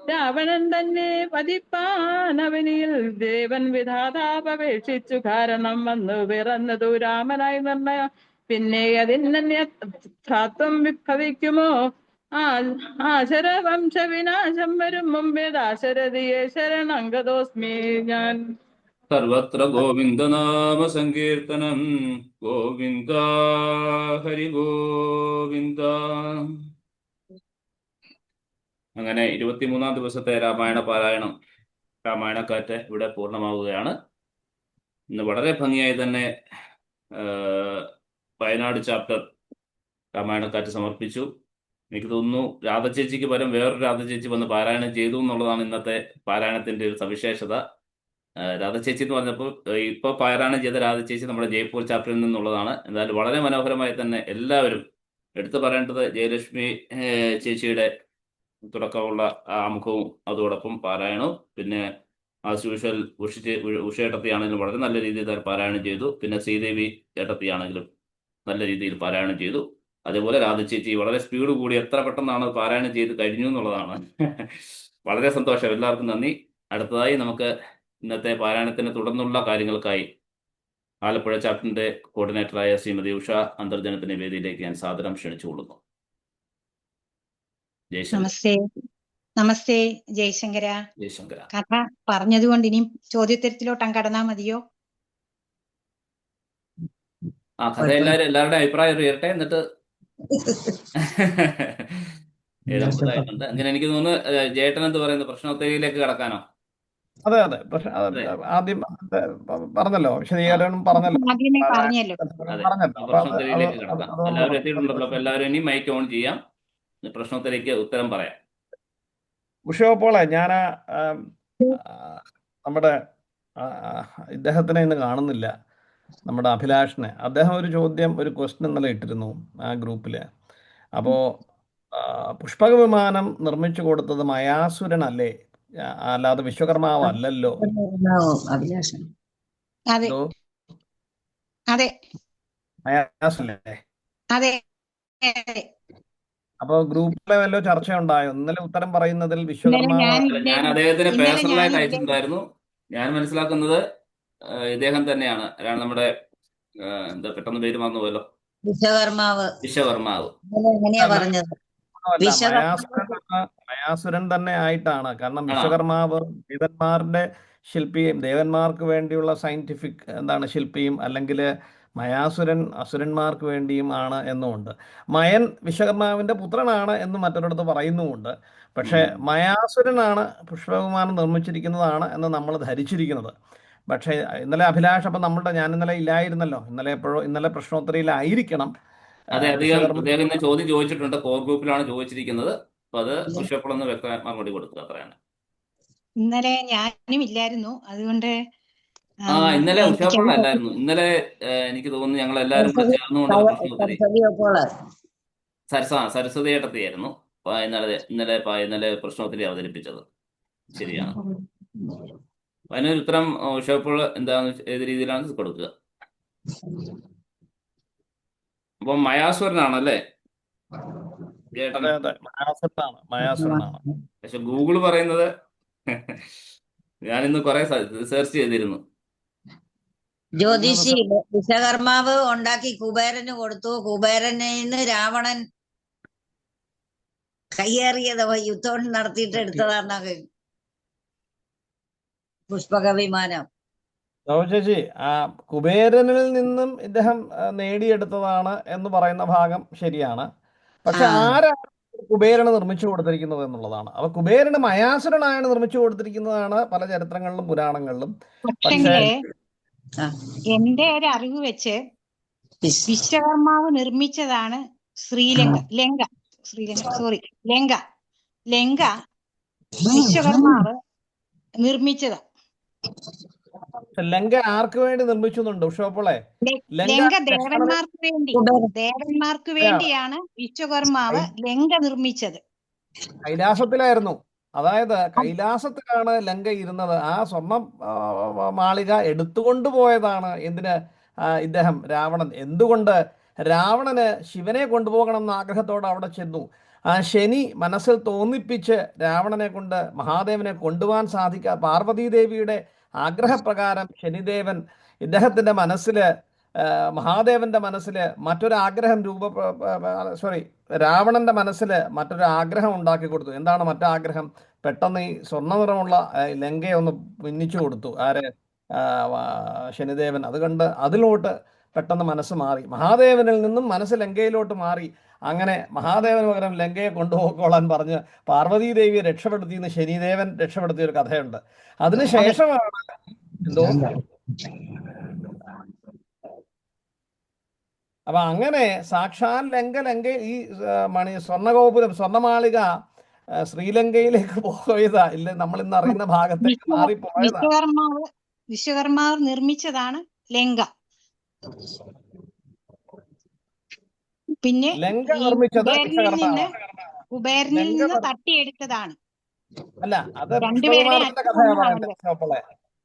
രാവണൻ തന്നെ പതിപ്പാനവനിയിൽ ദേവൻ വിധാതാപേക്ഷിച്ചു കാരണം വന്നു പിറന്നതു രാമനായി നിർണയം. പിന്നെ അതിനന്യത്വം വിഭവിക്കുമോ. ആശരവംശ വിനാശം വരും മുമ്പേ ദാശരഥിയെ ശരണംഗതോസ്മി ഞാൻ. സർവത്ര ഗോവിന്ദനാമ സങ്കീർത്തനം. ഗോവിന്ദ ഹരി ഗോവിന്ദ. അങ്ങനെ 23-ാം ദിവസത്തെ രാമായണ പാരായണം, രാമായണക്കാറ്റ് ഇവിടെ പൂർണ്ണമാവുകയാണ്. ഇന്ന് വളരെ ഭംഗിയായി തന്നെ വയനാട് ചാപ്റ്റർ രാമായണക്കാറ്റ് സമർപ്പിച്ചു. എനിക്ക് തോന്നുന്നു രാധചേച്ചിക്ക് പകരം വേറൊരു രാധചേച്ചി വന്ന് പാരായണം ചെയ്തു എന്നുള്ളതാണ് ഇന്നത്തെ പാരായണത്തിന്റെ ഒരു സവിശേഷത. രാധചേച്ചി എന്ന് പറഞ്ഞപ്പോൾ ഇപ്പോൾ പാരായണം ചെയ്ത രാധചേച്ചി നമ്മുടെ ജയ്പൂർ ചാപ്റ്ററിൽ നിന്നുള്ളതാണ്. എന്തായാലും വളരെ മനോഹരമായി തന്നെ എല്ലാവരും എടുത്തു പറയേണ്ടത് ജയലക്ഷ്മി ചേച്ചിയുടെ തുടക്കമുള്ള ആമുഖവും അതോടൊപ്പം പാരായണവും, പിന്നെ ആസ് യൂഷ്വൽ ഉഷ ഏട്ടത്തിയാണെങ്കിലും വളരെ നല്ല രീതിയിൽ പാരായണം ചെയ്തു. പിന്നെ ശ്രീദേവി ഏട്ടത്തിയാണെങ്കിലും നല്ല രീതിയിൽ പാരായണം ചെയ്തു. അതേപോലെ രാധ ചേച്ചി വളരെ സ്പീഡ് കൂടി എത്ര പെട്ടെന്നാണ് പാരായണം ചെയ്ത് കഴിഞ്ഞു എന്നുള്ളതാണ്. വളരെ സന്തോഷം. എല്ലാവർക്കും നന്ദി. അടുത്തതായി നമുക്ക് ഇന്നത്തെ പാരായണത്തിന് തുടർന്നുള്ള കാര്യങ്ങൾക്കായി ആലപ്പുഴ ചാപ്റ്ററിന്റെ കോർഡിനേറ്ററായ ശ്രീമതി ഉഷ അന്തർജനത്തിന്റെ വേദിയിലേക്ക് ഞാൻ സാദരം ക്ഷണിച്ചുകൊള്ളുന്നു. ജയശങ്കര. നമസ്തേ. നമസ്തേ ജയശങ്കര. ജയശങ്കര. കഥ പറഞ്ഞതുകൊണ്ട് ഇനി ചോദ്യോത്തരത്തിലോട്ട് കടന്നാ മതിയോ? ആ കഥ എല്ലാവരുടെ അഭിപ്രായം അറിയട്ടെ, എന്നിട്ട് എഴുതാറുണ്ട്. അങ്ങനെ എനിക്ക് തോന്നുന്നു ജേട്ടൻ എന്ത് പറയുന്നു, പ്രശ്നോത്തരിയിലേക്ക് കടക്കാനോ? അതെ അതെ. പക്ഷെ ആദ്യം പറഞ്ഞല്ലോ, വിശദീകരണം പറഞ്ഞല്ലോ. ആദ്യമേ പറഞ്ഞല്ലോ. അതെ, പ്രശ്നോത്തരിയിലേക്ക് കിടക്കാം. എല്ലാവരും എത്തിയിട്ടുണ്ടല്ലോ. അപ്പൊ എല്ലാവരും ഇനി മൈക്ക് ഓൺ ചെയ്യാം, പ്രശ്നോത്തരിക്ക് ഉത്തരം പറയാം. ഉഷോപ്പോളെ ഞാൻ നമ്മുടെ ഇദ്ദേഹത്തിനെ ഇന്ന് കാണുന്നില്ല, നമ്മുടെ അഭിലാഷിനെ. അദ്ദേഹം ഒരു ചോദ്യം, ഒരു ക്വസ്റ്റ്യൻ ഇന്നലെ ഇട്ടിരുന്നു ആ ഗ്രൂപ്പിൽ. അപ്പോൾ പുഷ്പക വിമാനം നിർമ്മിച്ചു കൊടുത്തത് മയാസുരനല്ലേ, അല്ലാതെ വിശ്വകർമാവ് അല്ലല്ലോ. അതെ അതെ മയാസുരല്ലേ? അതെ. അപ്പൊ ഗ്രൂപ്പിലെ വല്ലോ ചർച്ച ഉണ്ടായോ? ഇന്നലെ ഉത്തരം പറയുന്നതിൽ വിശ്വകർമാവ് ഞാൻ അദ്ദേഹത്തിന് പേഴ്സണലായിട്ട് അയച്ചിട്ടുണ്ടായിരുന്നു. ഞാൻ മനസ്സിലാക്കുന്നത് ഇദ്ദേഹം തന്നെയാണ്. നമ്മുടെ എന്താ പെട്ടെന്ന് പേര് മറന്നുപോയല്ലോ, വിശ്വകർമാവ്. മയാസുരൻ തന്നെ ആയിട്ടാണ്. കാരണം വിശ്വകർമാവ് ദേവന്മാരുടെ ശില്പിയും, ദേവന്മാർക്ക് വേണ്ടിയുള്ള സയന്റിഫിക് ശില്പിയും, അല്ലെങ്കിൽ മയാസുരൻ അസുരന്മാർക്ക് വേണ്ടിയും ആണ് എന്നുമുണ്ട്. മയൻ വിശ്വകർമാവിന്റെ പുത്രനാണ് എന്ന് മറ്റൊരിടത്ത് പറയുന്നുമുണ്ട്. പക്ഷെ മയാസുരനാണ് പുഷ്പവിമാനം നിർമ്മിച്ചിരിക്കുന്നതാണ് എന്ന് നമ്മൾ ധരിച്ചിരിക്കുന്നത്. പക്ഷേ ഇന്നലെ അഭിലാഷ്, അപ്പം ഞാൻ ഇന്നലെ ഇല്ലായിരുന്നല്ലോ, ഇന്നലെ പ്രശ്നോത്തരയിലായിരിക്കണം. അതെ, അദ്ദേഹം ചോദ്യം ചോദിച്ചിട്ടുണ്ട്, കോർ ഗ്രൂപ്പിലാണ് ചോദിച്ചിരിക്കുന്നത്. അപ്പൊ അത് ഉഷപ്പോളൊന്ന് വ്യക്തമായി മറുപടി കൊടുക്കുക, അത്രയാണ്. ഇന്നലെ ഞാനും ഇല്ലായിരുന്നു, അതുകൊണ്ട് ഇന്നലെ ഉഷപ്പോളല്ലായിരുന്നു. ഇന്നലെ എനിക്ക് തോന്നുന്നു ഞങ്ങൾ എല്ലാവരും കൂടെ ചേർന്നുകൊണ്ടുള്ള പ്രശ്നോത്തരി സരസ്വതി ഏട്ടത്തിയായിരുന്നു ഇന്നലെ പ്രശ്നോത്തരി അവതരിപ്പിച്ചത്. ശരിയാണ്. അതിനൊരു ഉത്തരം ഉഷപ്പോൾ ഏത് രീതിയിലാണ് കൊടുക്കുക? അപ്പം മയാസുരനാണല്ലേ? പക്ഷെ ഗൂഗിൾ പറയുന്നത് ഞാനിന്ന് കുറെ സെർച്ച് ചെയ്തിരുന്നു. ജ്യോതിഷി വിശ്വകർമാവ് ഉണ്ടാക്കി കുബേരന് കൊടുത്തു. കുബേരന് രാവണൻ കയ്യേറിയത് യുദ്ധം നടത്തിയിട്ട് എടുത്തതാണ് പുഷ്പക വിമാനം. ചേച്ചി, കുബേരനിൽ നിന്നും ഇദ്ദേഹം നേടിയെടുത്തതാണ് എന്ന് പറയുന്ന ഭാഗം ശരിയാണ്. പക്ഷെ ആരാണ് കുബേരന് നിർമ്മിച്ചു കൊടുത്തിരിക്കുന്നത് എന്നുള്ളതാണ്. അപ്പൊ കുബേരന് മയാസുരനായാണ് നിർമ്മിച്ചു കൊടുത്തിരിക്കുന്നതാണ് പല ചരിത്രങ്ങളിലും പുരാണങ്ങളിലും. പക്ഷേ എന്റെ ഒരു അറിവ് വെച്ച് വിശ്വകർമാവ് നിർമ്മിച്ചതാണ് ലങ്ക വിശ്വകർമാവ് നിർമ്മിച്ചതാ. ലങ്ക ആർക്ക് വേണ്ടി നിർമ്മിച്ചുന്നുണ്ട് ഉഷോപ്പോളെ? ലങ്ക ദേവന്മാർക്ക് വേണ്ടിയാണ് വിശ്വകർമാവ് ലങ്ക നിർമ്മിച്ചത്. കൈലാസത്തിലായിരുന്നു. അതായത് കൈലാസത്തിലാണ് ലങ്ക ഇരുന്നത്. ആ സ്വർണ്ണ മാളിക എടുത്തുകൊണ്ട് പോയതാണ് ഇദ്ദേഹം രാവണൻ. എന്തുകൊണ്ട്? രാവണന് ശിവനെ കൊണ്ടുപോകണം എന്ന ആഗ്രഹത്തോടെ അവിടെ ചെന്നു. ശനി മനസ്സിൽ തോന്നിപ്പിച്ച് രാവണനെ കൊണ്ട് മഹാദേവനെ കൊണ്ടുപോകാൻ പാർവതീദേവിയുടെ ആഗ്രഹപ്രകാരം ശനിദേവൻ ഇദ്ദേഹത്തിൻ്റെ മനസ്സിൽ, മഹാദേവന്റെ മനസ്സിൽ മറ്റൊരാഗ്രഹം രാവണന്റെ മനസ്സിൽ മറ്റൊരു ആഗ്രഹം ഉണ്ടാക്കി കൊടുത്തു. എന്താണ് മറ്റാഗ്രഹം? പെട്ടെന്ന് ഈ സ്വർണ്ണ നിറമുള്ള ലങ്കയെ ഒന്ന് മിന്നിച്ചു കൊടുത്തു ശനിദേവൻ. അതുകൊണ്ട് അതിലോട്ട് പെട്ടെന്ന് മനസ്സ് മാറി. മഹാദേവനിൽ നിന്നും മനസ്സ് ലങ്കയിലോട്ട് മാറി. അങ്ങനെ മഹാദേവന് പകരം ലങ്കയെ കൊണ്ടുപോയിക്കോളാൻ പറഞ്ഞ് പാർവതീദേവിയെ രക്ഷപ്പെടുത്തിയെന്ന് ശനിദേവൻ രക്ഷപ്പെടുത്തിയ ഒരു കഥയുണ്ട്. അതിനുശേഷമാണ് അപ്പൊ അങ്ങനെ സാക്ഷാൽ ലങ്ക ഈ സ്വർണ്ണഗോപുരം, സ്വർണ്ണമാളിക ശ്രീലങ്കയിലേക്ക് പോയതാ. ഇല്ല, നമ്മൾ ഇന്ന് അറിയുന്ന ഭാഗത്തേക്ക് മാറിപ്പോയതാ. വിശ്വകർമാവ് നിർമ്മിച്ചതാണ് ലങ്ക. പിന്നെ കുബേരനിൽ നിന്ന് തട്ടിയെടുത്തതാണ്. അല്ല, അത് പുഷ്പവിമാനത്തിന്റെ കഥയാണ് പറയുന്നത്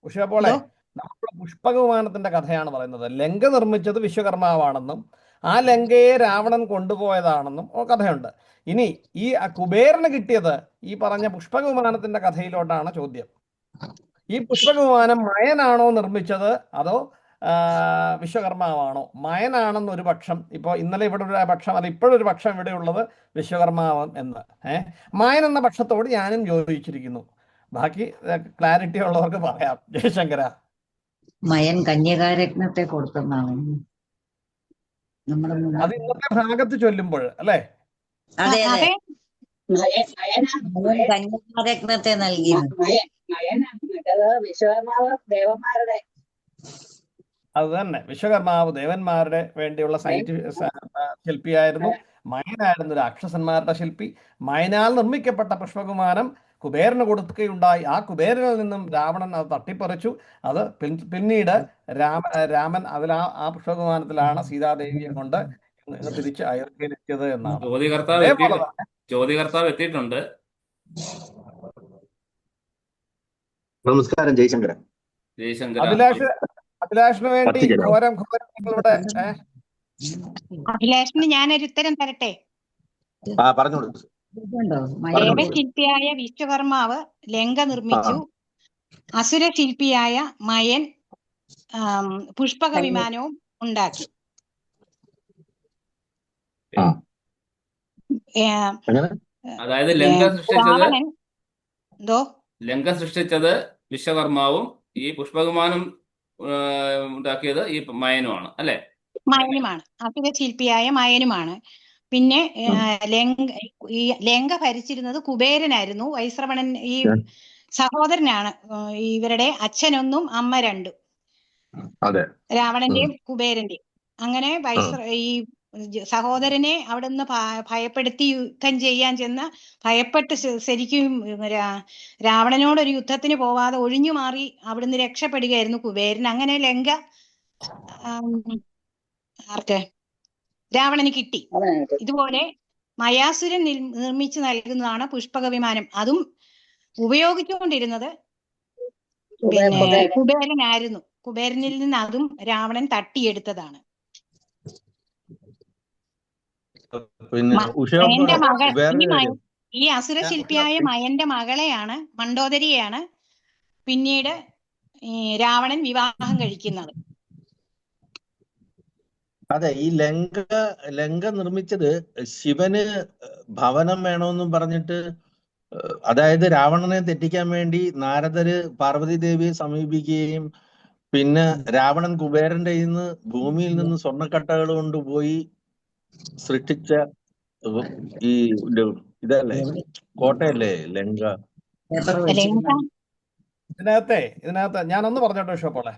ഉഷപ്പോളെ. നമ്മൾ പുഷ്പക വിമാനത്തിന്റെ കഥയാണ് പറയുന്നത്. ലങ്ക നിർമ്മിച്ചത് വിശ്വകർമാവാണെന്നും ആ ലങ്കയെ രാവണൻ കൊണ്ടുപോയതാണെന്നും കഥയുണ്ട്. ഇനി ഈ കുബേരന് കിട്ടിയത് ഈ പറഞ്ഞ പുഷ്പക വിമാനത്തിന്റെ കഥയിലോട്ടാണ് ചോദ്യം. ഈ പുഷ്പക വിമാനം മയനാണോ നിർമ്മിച്ചത് അതോ വിശ്വകർമാവാണോ? മയനാണെന്നൊരു പക്ഷം, ഇപ്പോൾ ഇന്നലെ ഇവിടെ ഒരു പക്ഷം, അത് ഇപ്പോഴൊരു പക്ഷം ഇവിടെ ഉള്ളത് വിശ്വകർമാവൻ എന്ന്. മയൻ എന്ന പക്ഷത്തോട് ഞാനും യോജിച്ചിരിക്കുന്നു. ബാക്കി ക്ലാരിറ്റി ഉള്ളവർക്ക് പറയാം. ജയശങ്കര. മയൻ കന്യകാരത്നത്തെ കൊടുത്തെന്നാണ് അത് ഇന്നത്തെ ഭാഗത്ത് ചൊല്ലുമ്പോൾ അല്ലേ? അതെ അതെ, അതെ കന്യകാരത്നത്തെ നൽകി. വിശ്വകർമാവ് ദേവന്മാരുടെ, അത് തന്നെ, വിശ്വകർമാവ് ദേവന്മാരുടെ വേണ്ടിയുള്ള ശില്പിയായിരുന്നു. മയനായിരുന്നു രാക്ഷസന്മാരുടെ ശില്പി. മയനാൽ നിർമ്മിക്കപ്പെട്ട പുഷ്പകുമാരം കുബേരന് കൊടുക്കുകയുണ്ടായി. ആ കുബേരനിൽ നിന്നും രാവണൻ അത് തട്ടിപ്പറിച്ചു. അത് പിന്നീട് രാമൻ അതിൽ ആ പുഷ്പകുമാരത്തിലാണ് സീതാദേവിയെ കൊണ്ട് തിരിച്ച് അയോധ്യയിലെത്തിയത് എന്നാണ്. ചോദ്യകർത്താവ് എത്തിയിട്ടുണ്ട്. നമസ്കാരം ജയശങ്കര. അഭിലാഷിന് വേണ്ടി ഇവിടെ അഭിലാഷിന് ഞാനൊരു ഉത്തരം തരട്ടെ. പറഞ്ഞോളൂ. ദേവശില്പിയായ വിശ്വകർമാവ് ലങ്ക നിർമ്മിച്ചു. അസുര ശില്പിയായ മയൻ പുഷ്പക വിമാനവും ഉണ്ടാക്കി. അതായത് ലങ്ക സൃഷ്ടിച്ചത് വിശ്വകർമാവും ഈ പുഷ്പവിമാനം ഉണ്ടാക്കിയത് ഈ മയനുമാണ് അല്ലെ? മയനുമാണ്, അസുര ശില്പിയായ മയനുമാണ്. പിന്നെ ലങ്ക ഭരിച്ചിരുന്നത് കുബേരനായിരുന്നു. വൈശ്രവണൻ ഈ സഹോദരനാണ്. ഇവരുടെ അച്ഛനൊന്നും അമ്മ രണ്ടും, രാവണന്റെയും കുബേരന്റെയും. അങ്ങനെ ഈ സഹോദരനെ അവിടെ നിന്ന് ഭയപ്പെടുത്തി യുദ്ധം ചെയ്യാൻ ചെന്ന് ഭയപ്പെട്ട് ശരിക്കും രാവണനോടൊരു യുദ്ധത്തിന് പോവാതെ ഒഴിഞ്ഞു മാറി അവിടുന്ന് രക്ഷപ്പെടുകയായിരുന്നു കുബേരൻ. അങ്ങനെ ലങ്ക രാവണന് കിട്ടി. ഇതുപോലെ മയാസുരൻ നിർമ്മിച്ചു നൽകുന്നതാണ് പുഷ്പക വിമാനം. അതും ഉപയോഗിച്ചുകൊണ്ടിരുന്നത് പിന്നെ കുബേരനായിരുന്നു. കുബേരനിൽ നിന്ന് അതും രാവണൻ തട്ടിയെടുത്തതാണ്. മയന്റെ മകൾ, ഈ അസുരശില്പിയായ മയന്റെ മകളെയാണ്, മണ്ഡോദരിയാണ് പിന്നീട് രാവണൻ വിവാഹം കഴിക്കുന്നത്. അതെ, ഈ ലങ്ക നിർമ്മിച്ചത് ശിവന് ഭവനം വേണമെന്നും പറഞ്ഞിട്ട്, അതായത് രാവണനെ തെറ്റിക്കാൻ വേണ്ടി നാരദര് പാർവതി ദേവിയെ സമീപിക്കുകയും പിന്നെ രാവണൻ കുബേരന്റെ നിന്ന് ഭൂമിയിൽ നിന്ന് സ്വർണ്ണക്കട്ടകൾ കൊണ്ടുപോയി സൃഷ്ടിച്ച ഈ ഇതല്ലേ, കോട്ടയല്ലേ ലങ്ക? ഇതിനകത്ത് ഞാനൊന്ന് പറഞ്ഞോട്ടെ ഷോപ്പോളെ.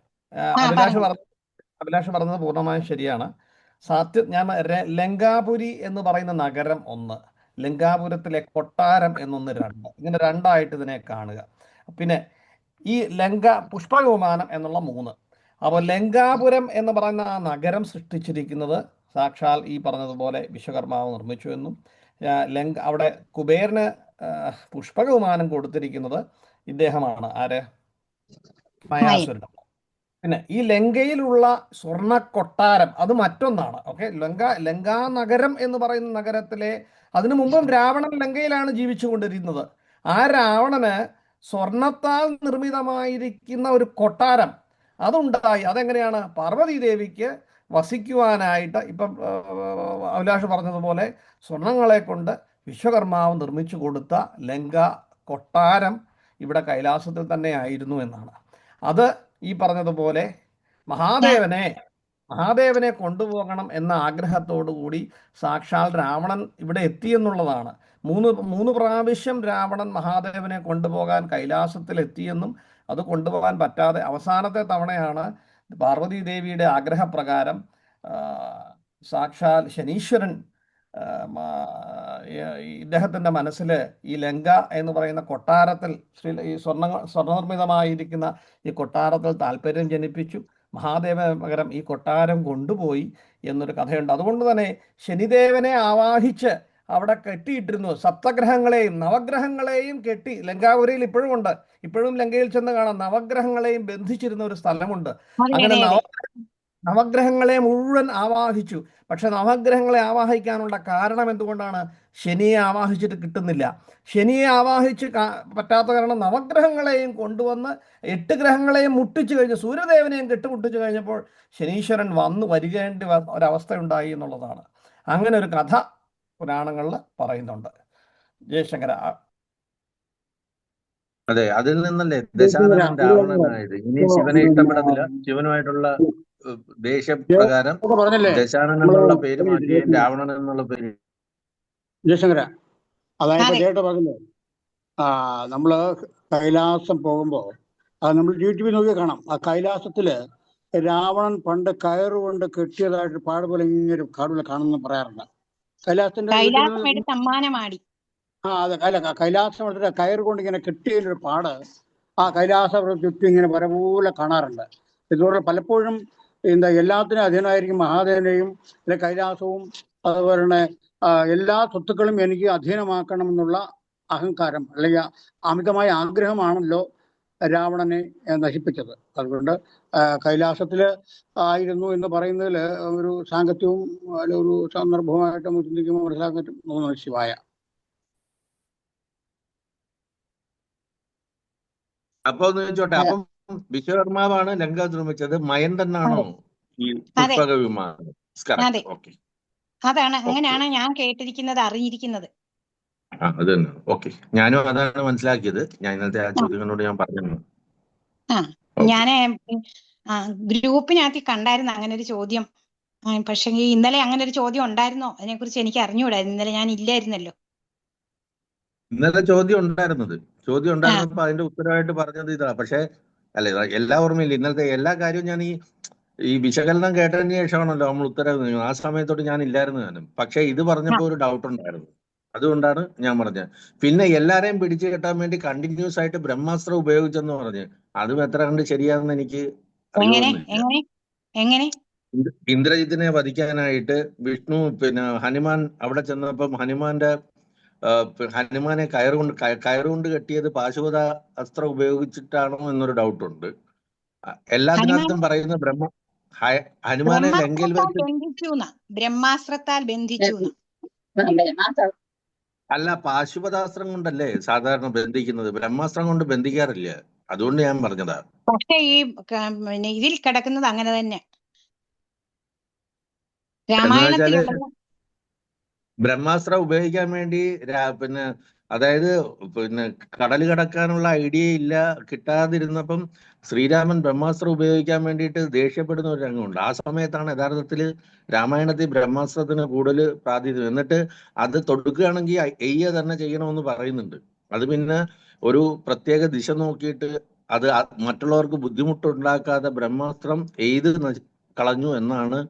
അഭിലാഷ് പറഞ്ഞത് പൂർണ്ണമായും ശരിയാണ്. ലങ്കാപുരി എന്ന് പറയുന്ന നഗരം ഒന്ന്, ലങ്കാപുരത്തിലെ കൊട്ടാരം എന്നൊന്ന് രണ്ട്, ഇങ്ങനെ രണ്ടായിട്ട് ഇതിനെ കാണുക. പിന്നെ ഈ പുഷ്പക വിമാനം എന്നുള്ള മൂന്ന്. അപ്പോൾ ലങ്കാപുരം എന്ന് പറയുന്ന ആ നഗരം സൃഷ്ടിച്ചിരിക്കുന്നത് സാക്ഷാൽ ഈ പറഞ്ഞതുപോലെ വിശ്വകർമാവ് നിർമ്മിച്ചു എന്നും, അവിടെ കുബേരന് പുഷ്പക വിമാനം കൊടുത്തിരിക്കുന്നത് ഇദ്ദേഹമാണ്. ആര്? മയാസുരൻ. പിന്നെ ഈ ലങ്കയിലുള്ള സ്വർണ്ണ കൊട്ടാരം അത് മറ്റൊന്നാണ്. ഓക്കെ, ലങ്കാ നഗരം എന്ന് പറയുന്ന നഗരത്തിലെ, അതിനു മുമ്പും രാവണൻ ലങ്കയിലാണ് ജീവിച്ചു കൊണ്ടിരുന്നത്. ആ രാവണന് സ്വർണത്താൽ നിർമ്മിതമായിരിക്കുന്ന ഒരു കൊട്ടാരം അതുണ്ടായി. അതെങ്ങനെയാണ്? പാർവതി ദേവിക്ക് വസിക്കുവാനായിട്ട്, ഇപ്പം അഭിലാഷ് പറഞ്ഞതുപോലെ സ്വർണങ്ങളെ കൊണ്ട് വിശ്വകർമാവ് നിർമ്മിച്ചു കൊടുത്ത ലങ്ക കൊട്ടാരം ഇവിടെ കൈലാസത്തിൽ തന്നെ ആയിരുന്നു എന്നാണ്. അത് ഈ പറഞ്ഞതുപോലെ മഹാദേവനെ കൊണ്ടുപോകണം എന്ന ആഗ്രഹത്തോടു കൂടി സാക്ഷാൽ രാവണൻ ഇവിടെ എത്തിയെന്നുള്ളതാണ്. മൂന്ന് പ്രാവശ്യം രാവണൻ മഹാദേവനെ കൊണ്ടുപോകാൻ കൈലാസത്തിൽ എത്തിയെന്നും അത് കൊണ്ടുപോകാൻ പറ്റാതെ അവസാനത്തെ തവണയാണ് പാർവതി ദേവിയുടെ ആഗ്രഹപ്രകാരം സാക്ഷാൽ ശനീശ്വരൻ ഇദ്ദേഹത്തിൻ്റെ മനസ്സിൽ ഈ ലങ്ക എന്ന് പറയുന്ന കൊട്ടാരത്തിൽ, ഈ സ്വർണ്ണനിർമ്മിതമായിരിക്കുന്ന ഈ കൊട്ടാരത്തിൽ താല്പര്യം ജനിപ്പിച്ചു. മഹാദേവന് പകരം ഈ കൊട്ടാരം കൊണ്ടുപോയി എന്നൊരു കഥയുണ്ട്. അതുകൊണ്ട് തന്നെ ശനിദേവനെ ആവാഹിച്ച് അവിടെ കെട്ടിയിട്ടിരുന്നു. സപ്തഗ്രഹങ്ങളെയും നവഗ്രഹങ്ങളെയും കെട്ടി, ലങ്കാപുരിയിൽ ഇപ്പോഴും ഉണ്ട്, ഇപ്പോഴും ലങ്കയിൽ ചെന്ന് കാണാം, നവഗ്രഹങ്ങളെയും ബന്ധിച്ചിരുന്ന ഒരു സ്ഥലമുണ്ട്. അങ്ങനെ നവഗ്രഹങ്ങളെ മുഴുവൻ ആവാഹിച്ചു. പക്ഷെ നവഗ്രഹങ്ങളെ ആവാഹിക്കാനുള്ള കാരണം എന്തുകൊണ്ടാണ്? ശനിയെ ആവാഹിച്ചിട്ട് കിട്ടുന്നില്ല. ശനിയെ ആവാഹിച്ച് പറ്റാത്ത കാരണം നവഗ്രഹങ്ങളെയും കൊണ്ടുവന്ന് 8 ഗ്രഹങ്ങളെയും മുട്ടിച്ചു കഴിഞ്ഞ് സൂര്യദേവനെയും കെട്ടുമുട്ടിച്ചു കഴിഞ്ഞപ്പോൾ ശനീശ്വരൻ വരികേണ്ടി ഒരവസ്ഥയുണ്ടായി എന്നുള്ളതാണ്. അങ്ങനെ ഒരു കഥ പുരാണങ്ങളിൽ പറയുന്നുണ്ട്. ജയശങ്കര. അതെ, അതിൽ നിന്നല്ലേ ദശാനനൻ രാവണനായത്. ഇനി ശിവനെ ഇഷ്ടപ്പെടത്തില്ല. ശിവനുമായിട്ടുള്ള ദേഷ്യപ്രകാരം ദശാനനൻ എന്നുള്ള പേര് മാറ്റുകയും രാവണൻ എന്നുള്ള പേര്. ജയശങ്കര, അതായത് ചേട്ടാ പറഞ്ഞത് നമ്മള് കൈലാസം പോകുമ്പോ നമ്മൾ യൂട്യൂബിൽ നോക്കി കാണാം. ആ കൈലാസത്തില് രാവണൻ പണ്ട് കയറുകൊണ്ട് കെട്ടിയതായിട്ട് പാടുപോലെ ഇങ്ങനെ കാടുപോലെ കാണുന്നു പറയാറുണ്ട്. കൈലാസത്തിന്റെ അതെ, അല്ല, കൈലാസം എടുത്തിട്ട് കയറ് കൊണ്ട് ഇങ്ങനെ കെട്ടിയൊരു പാട് ആ കൈലാസം ചുറ്റും ഇങ്ങനെ വരപോലെ കാണാറുണ്ട്. ഇതുപോലെ പലപ്പോഴും എല്ലാത്തിനും അധീനമായിരിക്കും മഹാദേവനെയും കൈലാസവും അതുപോലെ തന്നെ എല്ലാ സ്വത്തുക്കളും എനിക്ക് അധീനമാക്കണം എന്നുള്ള അഹങ്കാരം അല്ലെങ്കിൽ അമിതമായ ആഗ്രഹമാണല്ലോ രാവണനെ നശിപ്പിച്ചത്. അതുകൊണ്ട് കൈലാസത്തില് ആയിരുന്നു എന്ന് പറയുന്നതിൽ ഒരു സാങ്കത്യവും ഒരു സന്ദർഭവുമായിട്ട് ചിന്തിക്കുമ്പോൾ മനസ്സിലാക്കാൻ തോന്നുന്നു. ശിവായ. അപ്പൊ ഒന്ന് ചോദിച്ചോട്ടെ, അപ്പം വിശ്വകർമാവാണ് ലങ്ക നിർമ്മിച്ചത്, മയൻ തന്നാണോ ഈ പുഷ്പക വിമാനം? അതാണ്, അങ്ങനെയാണ് ഞാൻ കേട്ടിരിക്കുന്നത്, അറിഞ്ഞിരിക്കുന്നത്. അത് തന്നെ. ഓക്കെ, ഞാനും അതാണ് മനസ്സിലാക്കിയത്. ഞാൻ ഇന്നത്തെ ആ ചോദ്യങ്ങളോട് ഞാൻ പറഞ്ഞു. ഞാന് ഗ്രൂപ്പിനകത്ത് കണ്ടായിരുന്നു അങ്ങനെ ഒരു ചോദ്യം. പക്ഷെ ഇന്നലെ അങ്ങനെ ഒരു ചോദ്യം ഉണ്ടായിരുന്നോ? അതിനെ കുറിച്ച് എനിക്ക് അറിഞ്ഞുകൂടായിരുന്നു. ഇന്നലെ ഞാൻ ഇല്ലായിരുന്നല്ലോ. ഇന്നലെ ചോദ്യം ഉണ്ടായിരുന്നപ്പോ അതിന്റെ ഉത്തരവായിട്ട് പറഞ്ഞത് ഇതാ. പക്ഷെ അല്ലെ, എല്ലാ ഓർമ്മയില്ല. ഇന്നലത്തെ എല്ലാ കാര്യവും ഞാൻ ഈ വിശകലനം കേട്ടതിന് ശേഷമാണല്ലോ നമ്മൾ ഉത്തരവ്. ആ സമയത്തോട്ട് ഞാൻ ഇല്ലായിരുന്നു ഞാനും. പക്ഷെ ഇത് പറഞ്ഞപ്പോ ഒരു ഡൗട്ട് ഉണ്ടായിരുന്നു. അതുകൊണ്ടാണ് ഞാൻ പറഞ്ഞത്. പിന്നെ എല്ലാരെയും പിടിച്ചു കെട്ടാൻ വേണ്ടി കണ്ടിന്യൂസ് ആയിട്ട് ബ്രഹ്മാസ്ത്രം ഉപയോഗിച്ചെന്ന് പറഞ്ഞ് അതും എത്ര കണ്ട് ശരിയാണെന്ന് എനിക്ക് അറിയുന്നില്ല. ഇന്ദ്രജിത്തിനെ വധിക്കാനായിട്ട് വിഷ്ണു ഹനുമാൻ അവിടെ ചെന്നപ്പം ഹനുമാനെ കയറുകൊണ്ട് കെട്ടിയത് പാശുപത അസ്ത്രം ഉപയോഗിച്ചിട്ടാണോ എന്നൊരു ഡൗട്ടുണ്ട്. എല്ലാത്തിനകത്തും പറയുന്ന ഹനുമാനെ ലങ്കയിൽ വെച്ച് ബ്രഹ്മാസ്ത്രത്താൽ ബന്ധിച്ചു. അല്ല, പാശുപതാസ്ത്രം കൊണ്ടല്ലേ സാധാരണ ബന്ധിക്കുന്നത്, ബ്രഹ്മാസ്ത്രം കൊണ്ട് ബന്ധിക്കാറില്ല. അതുകൊണ്ട് ഞാൻ പറഞ്ഞതാ. പക്ഷെ ഈ ഇതിൽ കിടക്കുന്നത് അങ്ങനെ തന്നെ. രാമായണത്തിലുള്ള ബ്രഹ്മാസ്ത്രം ഉപയോഗിക്കാൻ വേണ്ടി അതായത് കടൽ കടക്കാനുള്ള ഐഡിയ ഇല്ല, കിട്ടാതിരുന്നപ്പം ശ്രീരാമൻ ബ്രഹ്മാസ്ത്രം ഉപയോഗിക്കാൻ വേണ്ടിയിട്ട് ദേഷ്യപ്പെടുന്ന ഒരു രംഗമുണ്ട്. ആ സമയത്താണ് യഥാർത്ഥത്തിൽ രാമായണത്തിൽ ബ്രഹ്മാസ്ത്രത്തിന് കൂടുതൽ പ്രാധാന്യം. എന്നിട്ട് അത് തൊടുക്കുകയാണെങ്കിൽ എയ്യ തന്നെ ചെയ്യണമെന്ന് പറയുന്നുണ്ട്. അത് പിന്നെ ഒരു പ്രത്യേക ദിശ നോക്കിയിട്ട് അത് മറ്റുള്ളവർക്ക് ബുദ്ധിമുട്ടുണ്ടാക്കാതെ ബ്രഹ്മാസ്ത്രം എയ്ത് കളഞ്ഞു എന്നാണ്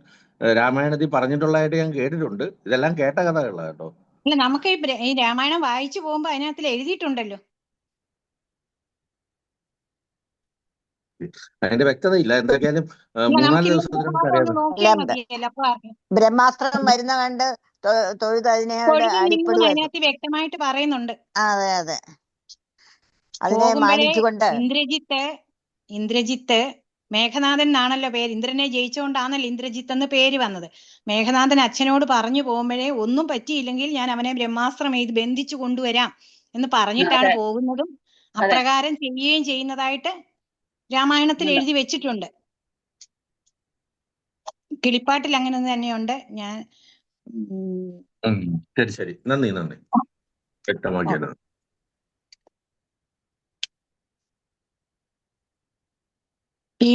രാമായണത്തിൽ പറഞ്ഞിട്ടുള്ളതായിട്ട് ഞാൻ കേട്ടിട്ടുണ്ട്. ഇതെല്ലാം കേട്ട കഥകളാണ് കേട്ടോ. അല്ല, നമുക്ക് ഈ രാമായണം വായിച്ചു പോകുമ്പോ അതിനകത്ത് എഴുതിയിട്ടുണ്ടല്ലോ. അതിന്റെ വ്യക്തത ഇല്ല. എന്തൊക്കെയാലും 3-4 ദിവസത്തിന് ബ്രഹ്മാസ്ത്രം വരുന്ന കണ്ട് തൊഴുതതിനെ അതിനകത്ത് വ്യക്തമായിട്ട് പറയുന്നുണ്ട്. അതെ അതെ, അതിനെ മാനിച്ചുകൊണ്ട് ഇന്ദ്രജിത്ത് മേഘനാഥൻ എന്നാണല്ലോ പേര്. ഇന്ദ്രനെ ജയിച്ചുകൊണ്ടാണല്ലോ ഇന്ദ്രജിത്ത് എന്ന് പേര് വന്നത്. മേഘനാഥൻ അച്ഛനോട് പറഞ്ഞു പോകുമ്പോഴേ ഒന്നും പറ്റിയില്ലെങ്കിൽ ഞാൻ അവനെ ബ്രഹ്മാസ്ത്രം എഴുതി ബന്ധിച്ചു കൊണ്ടുവരാം എന്ന് പറഞ്ഞിട്ടാണ് പോകുന്നതും അപ്രകാരം ചെയ്യുകയും ചെയ്യുന്നതായിട്ട് രാമായണത്തിൽ എഴുതി വെച്ചിട്ടുണ്ട്. കിളിപ്പാട്ടിൽ അങ്ങനെ തന്നെയുണ്ട്. ഞാൻ ശരി, നന്ദി വ്യക്തമാക്കിയത്. ഈ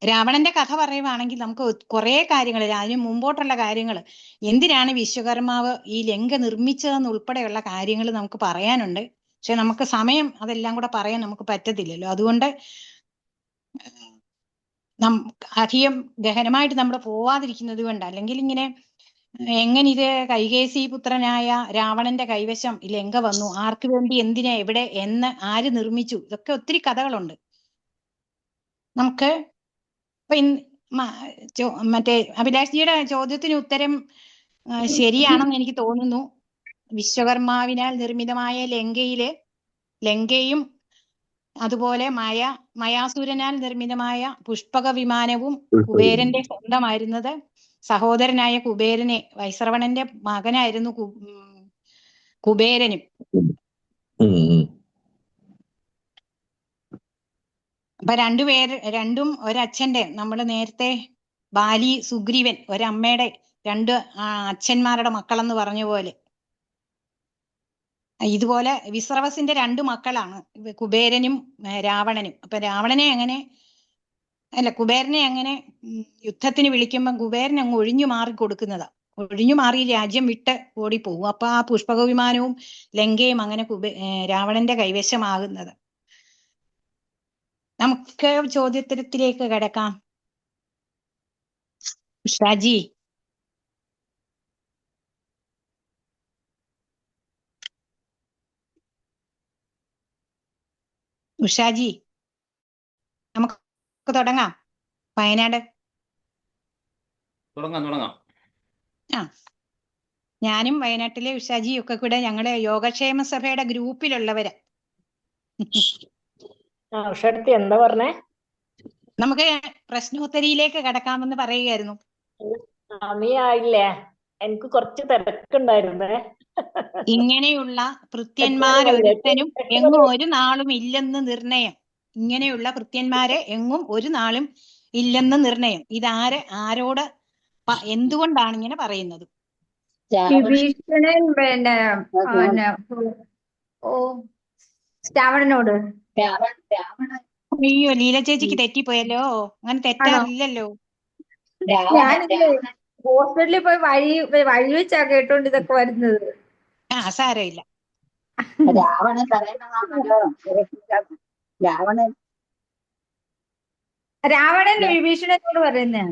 രാവണന്റെ കഥ പറയുവാണെങ്കിൽ നമുക്ക് കുറെ കാര്യങ്ങൾ, അതിന് മുമ്പോട്ടുള്ള കാര്യങ്ങൾ, എന്തിനാണ് വിശ്വകർമാവ് ഈ ലങ്ക നിർമ്മിച്ചതെന്ന് ഉൾപ്പെടെയുള്ള കാര്യങ്ങൾ നമുക്ക് പറയാനുണ്ട്. പക്ഷെ നമുക്ക് സമയം അതെല്ലാം കൂടെ പറയാൻ നമുക്ക് പറ്റത്തില്ലല്ലോ. അതുകൊണ്ട് അധികം ഗഹനമായിട്ട് നമ്മൾ പോവാതിരിക്കുന്നത് കൊണ്ട്, അല്ലെങ്കിൽ ഇങ്ങനെ എങ്ങനെ ഇത് കൈകേസി പുത്രനായ രാവണന്റെ കൈവശം ഈ ലങ്ക വന്നു, ആർക്ക് വേണ്ടി, എന്തിനാ, എവിടെ, എന്ന്, ആര് നിർമ്മിച്ചു, ഇതൊക്കെ ഒത്തിരി കഥകളുണ്ട്. നമുക്ക് മറ്റേ അഭിലാഷ്ജിയുടെ ചോദ്യത്തിന് ഉത്തരം ശരിയാണെന്ന് എനിക്ക് തോന്നുന്നു. വിശ്വകർമാവിനാൽ നിർമ്മിതമായ ലങ്കയും അതുപോലെ മയാസുരനാൽ നിർമ്മിതമായ പുഷ്പക വിമാനവും കുബേരന്റെ സ്വന്തമായിരുന്നത്. സഹോദരനായ കുബേരനെ വൈശ്രവണന്റെ മകനായിരുന്നു കുബേരനും. അപ്പൊ രണ്ടും ഒരച്ഛന്റെ, നമ്മൾ നേരത്തെ ബാലി സുഗ്രീവൻ ഒരമ്മയുടെ രണ്ട് അച്ഛന്മാരുടെ മക്കളെന്ന് പറഞ്ഞ പോലെ ഇതുപോലെ വിശ്രവസിന്റെ രണ്ട് മക്കളാണ് കുബേരനും രാവണനും. അപ്പൊ കുബേരനെ അങ്ങനെ യുദ്ധത്തിന് വിളിക്കുമ്പോൾ കുബേരൻ അങ്ങ് ഒഴിഞ്ഞു മാറി കൊടുക്കുന്നതാ. ഒഴിഞ്ഞു മാറി രാജ്യം വിട്ട് ഓടിപ്പോവും. അപ്പൊ ആ പുഷ്പക വിമാനവും ലങ്കയും അങ്ങനെ രാവണന്റെ കൈവശമാകുന്നത്. നമുക്ക് ചോദ്യോത്തരത്തിലേക്ക് കിടക്കാം. ഷാജി, ഉഷാജി, നമുക്ക് തുടങ്ങാം. വയനാട് തുടങ്ങാം. ആ, ഞാനും വയനാട്ടിലെ ഉഷാജിയും ഒക്കെ കൂടെ ഞങ്ങള് യോഗക്ഷേമ സഭയുടെ ഗ്രൂപ്പിലുള്ളവരാ. ഉഷടുത്തി എന്താ പറഞ്ഞേ? നമുക്ക് പ്രശ്നോത്തരിയിലേക്ക് കടക്കാമെന്ന് പറയുകയായിരുന്നു. സമയായില്ലേ? എനിക്ക് കുറച്ച് തിരക്കുണ്ടായിരുന്നേ. ഇങ്ങനെയുള്ള ഭൃത്യന്മാർ ഒരുത്തനും എങ്ങും ഒരു നാളും ഇല്ലെന്ന് നിർണയം. ഇങ്ങനെയുള്ള ഭൃത്യന്മാരെ എങ്ങും ഒരു നാളും ഇല്ലെന്ന് നിർണയം. ആരോട് എന്തുകൊണ്ടാണ് ഇങ്ങനെ പറയുന്നത്? വിഭീഷണൻ രാവണനോട്. അയ്യോ, ലീല ചേച്ചിക്ക് തെറ്റിപ്പോയല്ലോ. അങ്ങനെ തെറ്റാറില്ലല്ലോ. ഞാനിത് ഹോസ്പിറ്റലിൽ പോയി വഴി വെച്ചാ കേട്ടോണ്ട് ഇതൊക്കെ വരുന്നത്. ആ, സാരമില്ല. രാവണൻ വിഭീഷണനോട് പറയുന്നതാണ്.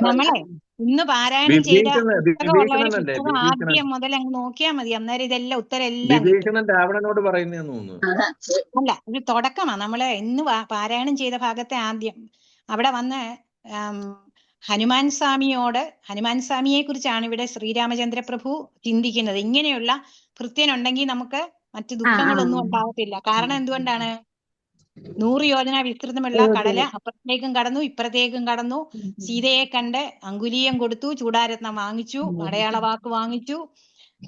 നമ്മളെ ഇന്ന് പാരായണം ചെയ്ത പുസ്തകമുള്ളവര് പുസ്തകം ആദ്യം മുതൽ അങ്ങ് നോക്കിയാൽ മതി. അന്നേരം ഇതെല്ലാം ഉത്തരം എല്ലാം വിഭീഷണൻ രാവണനോട് പറയുന്നതെന്ന് തോന്നുന്നു. അല്ല, ഒരു തുടക്കമാ. നമ്മള് ഇന്ന് പാരായണം ചെയ്ത ഭാഗത്തെ ആദ്യം അവിടെ വന്ന് ഹനുമാൻ സ്വാമിയെ കുറിച്ചാണ് ഇവിടെ ശ്രീരാമചന്ദ്ര പ്രഭു ചിന്തിക്കുന്നത്. ഇങ്ങനെയുള്ള ഭൃത്യനുണ്ടെങ്കിൽ നമുക്ക് മറ്റു ദുഃഖങ്ങളൊന്നും ഉണ്ടാവത്തില്ല. കാരണം എന്തുകൊണ്ടാണ്? 100 യോജന വിസ്തൃതമുള്ള കടല് അപ്പുറത്തേക്കും കടന്നു ഇപ്പുറത്തേക്കും കടന്നു. സീതയെ കണ്ട് അങ്കുലീയം കൊടുത്തു, ചൂടാരത്നം വാങ്ങിച്ചു, അടയാള വാക്ക് വാങ്ങിച്ചു.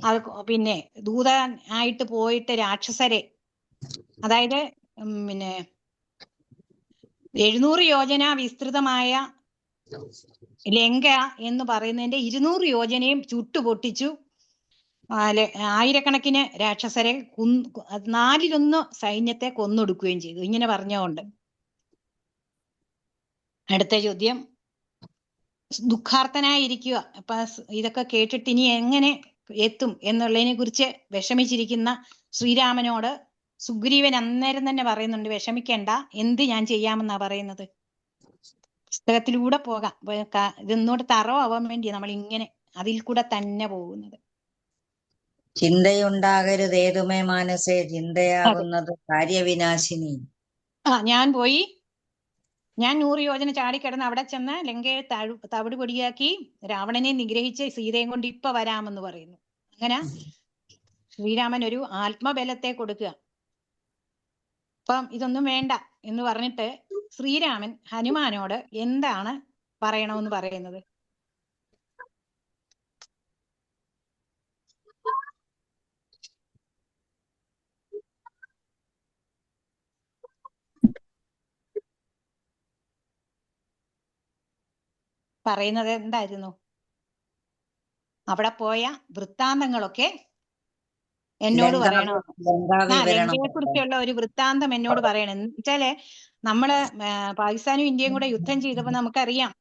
അത് പിന്നെ ദൂതൻ ആയിട്ട് പോയിട്ട് രാക്ഷസരെ, അതായത് 700 യോജന വിസ്തൃതമായ ലങ്ക എന്ന് പറയുന്നതിന്റെ 200 യോജനയും ചുട്ടുപൊട്ടിച്ചു. ആയിരക്കണക്കിന് രാക്ഷസരെ 4/1 സൈന്യത്തെ കൊന്നൊടുക്കുകയും ചെയ്തു. ഇങ്ങനെ പറഞ്ഞുകൊണ്ട് അടുത്ത ചോദ്യം, ദുഃഖാർത്തനായിരിക്കുക. അപ്പൊ ഇതൊക്കെ കേട്ടിട്ട് ഇനി എങ്ങനെ എത്തും എന്നുള്ളതിനെ കുറിച്ച് വിഷമിച്ചിരിക്കുന്ന ശ്രീരാമനോട് സുഗ്രീവൻ അന്നേരം തന്നെ പറയുന്നുണ്ട്, വിഷമിക്കേണ്ട, എന്ത് ഞാൻ ചെയ്യാമെന്നാ പറയുന്നത്. പുസ്തകത്തിലൂടെ പോകാം. ഇതൊന്നുകൂടെ തറവാൻ വേണ്ടി നമ്മൾ ഇങ്ങനെ അതിൽ കൂടെ തന്നെ പോകുന്നത്. ചിന്തയുണ്ടാകരുതേതുമേ മാനസേ, ചിന്തയാകുന്നത് കാര്യവിനാശിനി. ഞാൻ 100 യോജന ചാടിക്കിടന്ന് അവിടെ ചെന്ന് ലങ്കയെ തവിട് പൊടിയാക്കി രാവണനെ നിഗ്രഹിച്ച് സീതയും കൊണ്ട് ഇപ്പൊ വരാമെന്ന് പറയുന്നു. അങ്ങനെ ശ്രീരാമൻ ഒരു ആത്മബലത്തെ കൊടുക്കുക. അപ്പം ഇതൊന്നും വേണ്ട എന്ന് പറഞ്ഞിട്ട് ശ്രീരാമൻ ഹനുമാനോട് എന്താണ് പറയണമെന്ന് പറയുന്നത്? പറയുന്നത് എന്തായിരുന്നു? അവിടെ പോയ വൃത്താന്തങ്ങളൊക്കെ എന്നോട് പറയണം. ലങ്കയെ കുറിച്ചുള്ള ഒരു വൃത്താന്തം എന്നോട് പറയണം. എന്ന് വെച്ചാല് നമ്മള് പാകിസ്ഥാനും ഇന്ത്യയും കൂടെ യുദ്ധം ചെയ്തപ്പോ നമുക്കറിയാം,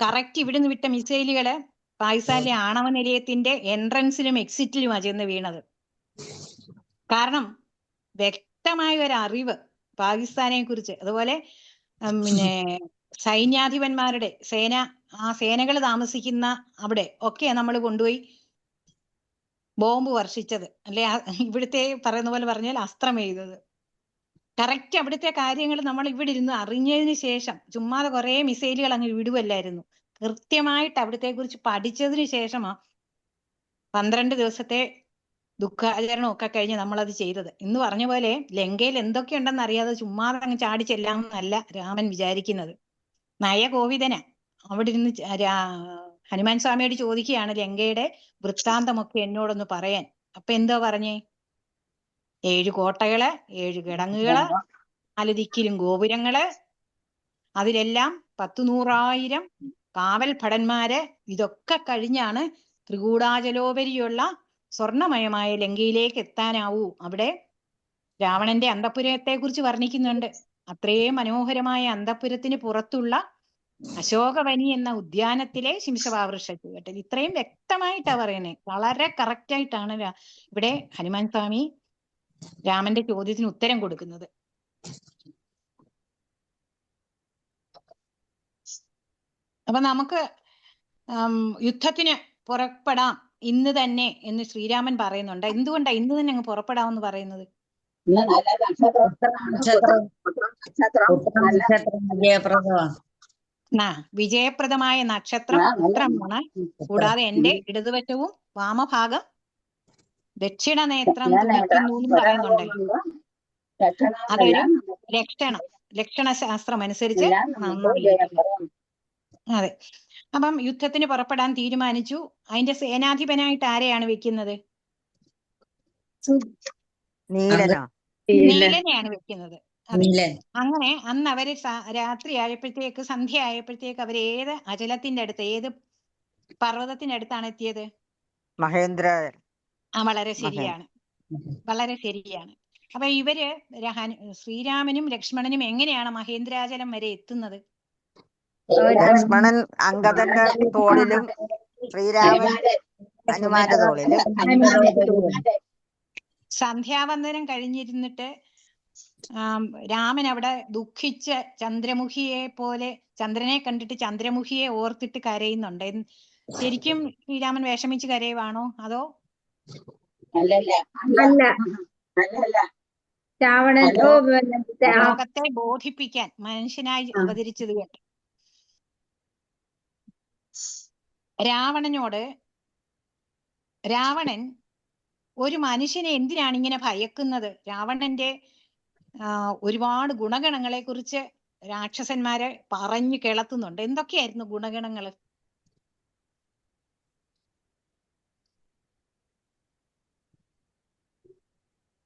കറക്റ്റ് ഇവിടുന്ന് വിട്ട മിസൈലുകള് പാകിസ്ഥാനിലെ ആണവ നിലയത്തിന്റെ എൻട്രൻസിലും എക്സിറ്റിലുമാ ചെന്ന് വീണത്. കാരണം വ്യക്തമായ ഒരു അറിവ് പാകിസ്ഥാനെ കുറിച്ച്, അതുപോലെ സൈന്യാധിപന്മാരുടെ സേനകൾ താമസിക്കുന്ന അവിടെ ഒക്കെ നമ്മൾ കൊണ്ടുപോയി ബോംബ് വർഷിച്ചത്, അല്ലെ ഇവിടുത്തെ പറയുന്ന പോലെ പറഞ്ഞാൽ അസ്ത്രം എഴുതത്. കറക്റ്റ് അവിടുത്തെ കാര്യങ്ങൾ നമ്മൾ ഇവിടെ ഇരുന്ന് അറിഞ്ഞതിന് ശേഷം, ചുമ്മാതെ കുറെ മിസൈലുകൾ അങ്ങ് വിടുവല്ലായിരുന്നു. കൃത്യമായിട്ട് അവിടുത്തെ കുറിച്ച് പഠിച്ചതിന് ശേഷമാ 12 ദിവസത്തെ ദുഃഖാചരണവും ഒക്കെ കഴിഞ്ഞ് നമ്മളത് ചെയ്തത്. ഇന്ന് പറഞ്ഞ പോലെ ലങ്കയിൽ എന്തൊക്കെയുണ്ടെന്ന് അറിയാതെ ചുമ്മാതെ അങ്ങ് ചാടി ചെല്ലാമെന്നല്ല രാമൻ വിചാരിക്കുന്നത്. നയകോവിദന അവിടെ ഇരുന്ന് ഹനുമാൻ സ്വാമിയോട് ചോദിക്കുകയാണ് ലങ്കയുടെ വൃത്താന്തമൊക്കെ എന്നോടൊന്ന് പറയാൻ. അപ്പൊ എന്തോ പറഞ്ഞേ? 7 കോട്ടകള്, 7 കിടങ്ങുകള്, 4 ദിക്കിലും ഗോപുരങ്ങള്, അതിലെല്ലാം 10,100,000 കാവൽ ഭടന്മാര്. ഇതൊക്കെ കഴിഞ്ഞാണ് ത്രികൂടാചലോപരിയുള്ള സ്വർണമയമായ ലങ്കയിലേക്ക് എത്താനാവൂ. അവിടെ രാവണന്റെ അന്തഃപുരത്തെ കുറിച്ച് വർണ്ണിക്കുന്നുണ്ട്. അത്രയും മനോഹരമായ അന്തഃപുരത്തിന് പുറത്തുള്ള അശോകവനി എന്ന ഉദ്യാനത്തിലെ ശിംശപാവൃക്ഷ ചുവട്ടിൽ. ഇത്രയും വ്യക്തമായിട്ടാ പറയുന്നത്. വളരെ കറക്റ്റ് ആയിട്ടാണ് ഇവിടെ ഹനുമാൻ സ്വാമി രാമന്റെ ചോദ്യത്തിന് ഉത്തരം കൊടുക്കുന്നത്. അപ്പൊ നമുക്ക് യുദ്ധത്തിന് പുറപ്പെടാം ഇന്ന് തന്നെ എന്ന് ശ്രീരാമൻ പറയുന്നുണ്ട്. എന്തുകൊണ്ടാ ഇന്ന് തന്നെ അങ്ങ് പുറപ്പെടാമെന്ന് പറയുന്നത്? വിജയപ്രദമായ നക്ഷത്രം ഉത്രമാണ്. കൂടാതെ എന്റെ ഇടതുവശവും വാമഭാഗം ദക്ഷിണ നേത്രം തുടിക്കുന്നു എന്ന് പറയുന്നുണ്ടല്ലോ. അതൊരു ലക്ഷണശാസ്ത്രം അനുസരിച്ച് നന്നായിരിക്കും. അതെ. അപ്പം യുദ്ധത്തിന് പുറപ്പെടാൻ തീരുമാനിച്ചു. അതിന്റെ സേനാധിപനായിട്ട് ആരെയാണ് വെക്കുന്നത്? നീലനെയാണ് വെക്കുന്നത്. അങ്ങനെ അന്ന് അവര് രാത്രി ആയപ്പോഴത്തേക്ക്, സന്ധ്യ ആയപ്പോഴത്തേക്ക് അവർ ഏത് അചലത്തിന്റെ അടുത്ത്, ഏത് പർവ്വതത്തിന്റെ അടുത്താണ് എത്തിയത്? മഹേന്ദ്ര. വളരെ ശരിയാണ്, വളരെ ശരിയാണ്. അപ്പൊ ഇവര് ശ്രീരാമനും ലക്ഷ്മണനും എങ്ങനെയാണ് മഹേന്ദ്രാചലം വരെ എത്തുന്നത്? ലക്ഷ്മണൻ അംഗദന്റെ തോളിലും ശ്രീരാമൻ ഹനുമാന്റെ തോളിലും. സന്ധ്യാവന്ദനം കഴിഞ്ഞിരുന്നിട്ട് രാമൻ അവിടെ ദുഃഖിച്ച് ചന്ദ്രമുഖിയെ പോലെ, ചന്ദ്രനെ കണ്ടിട്ട് ചന്ദ്രമുഖിയെ ഓർത്തിട്ട് കരയുന്നുണ്ട്. ശരിക്കും ശ്രീരാമൻ വിഷമിച്ച് കരയുവാണോ അതോ? ലോകത്തെ ബോധിപ്പിക്കാൻ മനുഷ്യനായി അവതരിച്ചത് കൊണ്ട്. രാവണൻ ഒരു മനുഷ്യനെ എന്തിനാണ് ഇങ്ങനെ ഭയക്കുന്നത്? രാവണന്റെ ഒരുപാട് ഗുണഗണങ്ങളെ കുറിച്ച് രാക്ഷസന്മാരെ പറഞ്ഞു കേളത്തുന്നുണ്ട്. എന്തൊക്കെയായിരുന്നു ഗുണഗണങ്ങള്?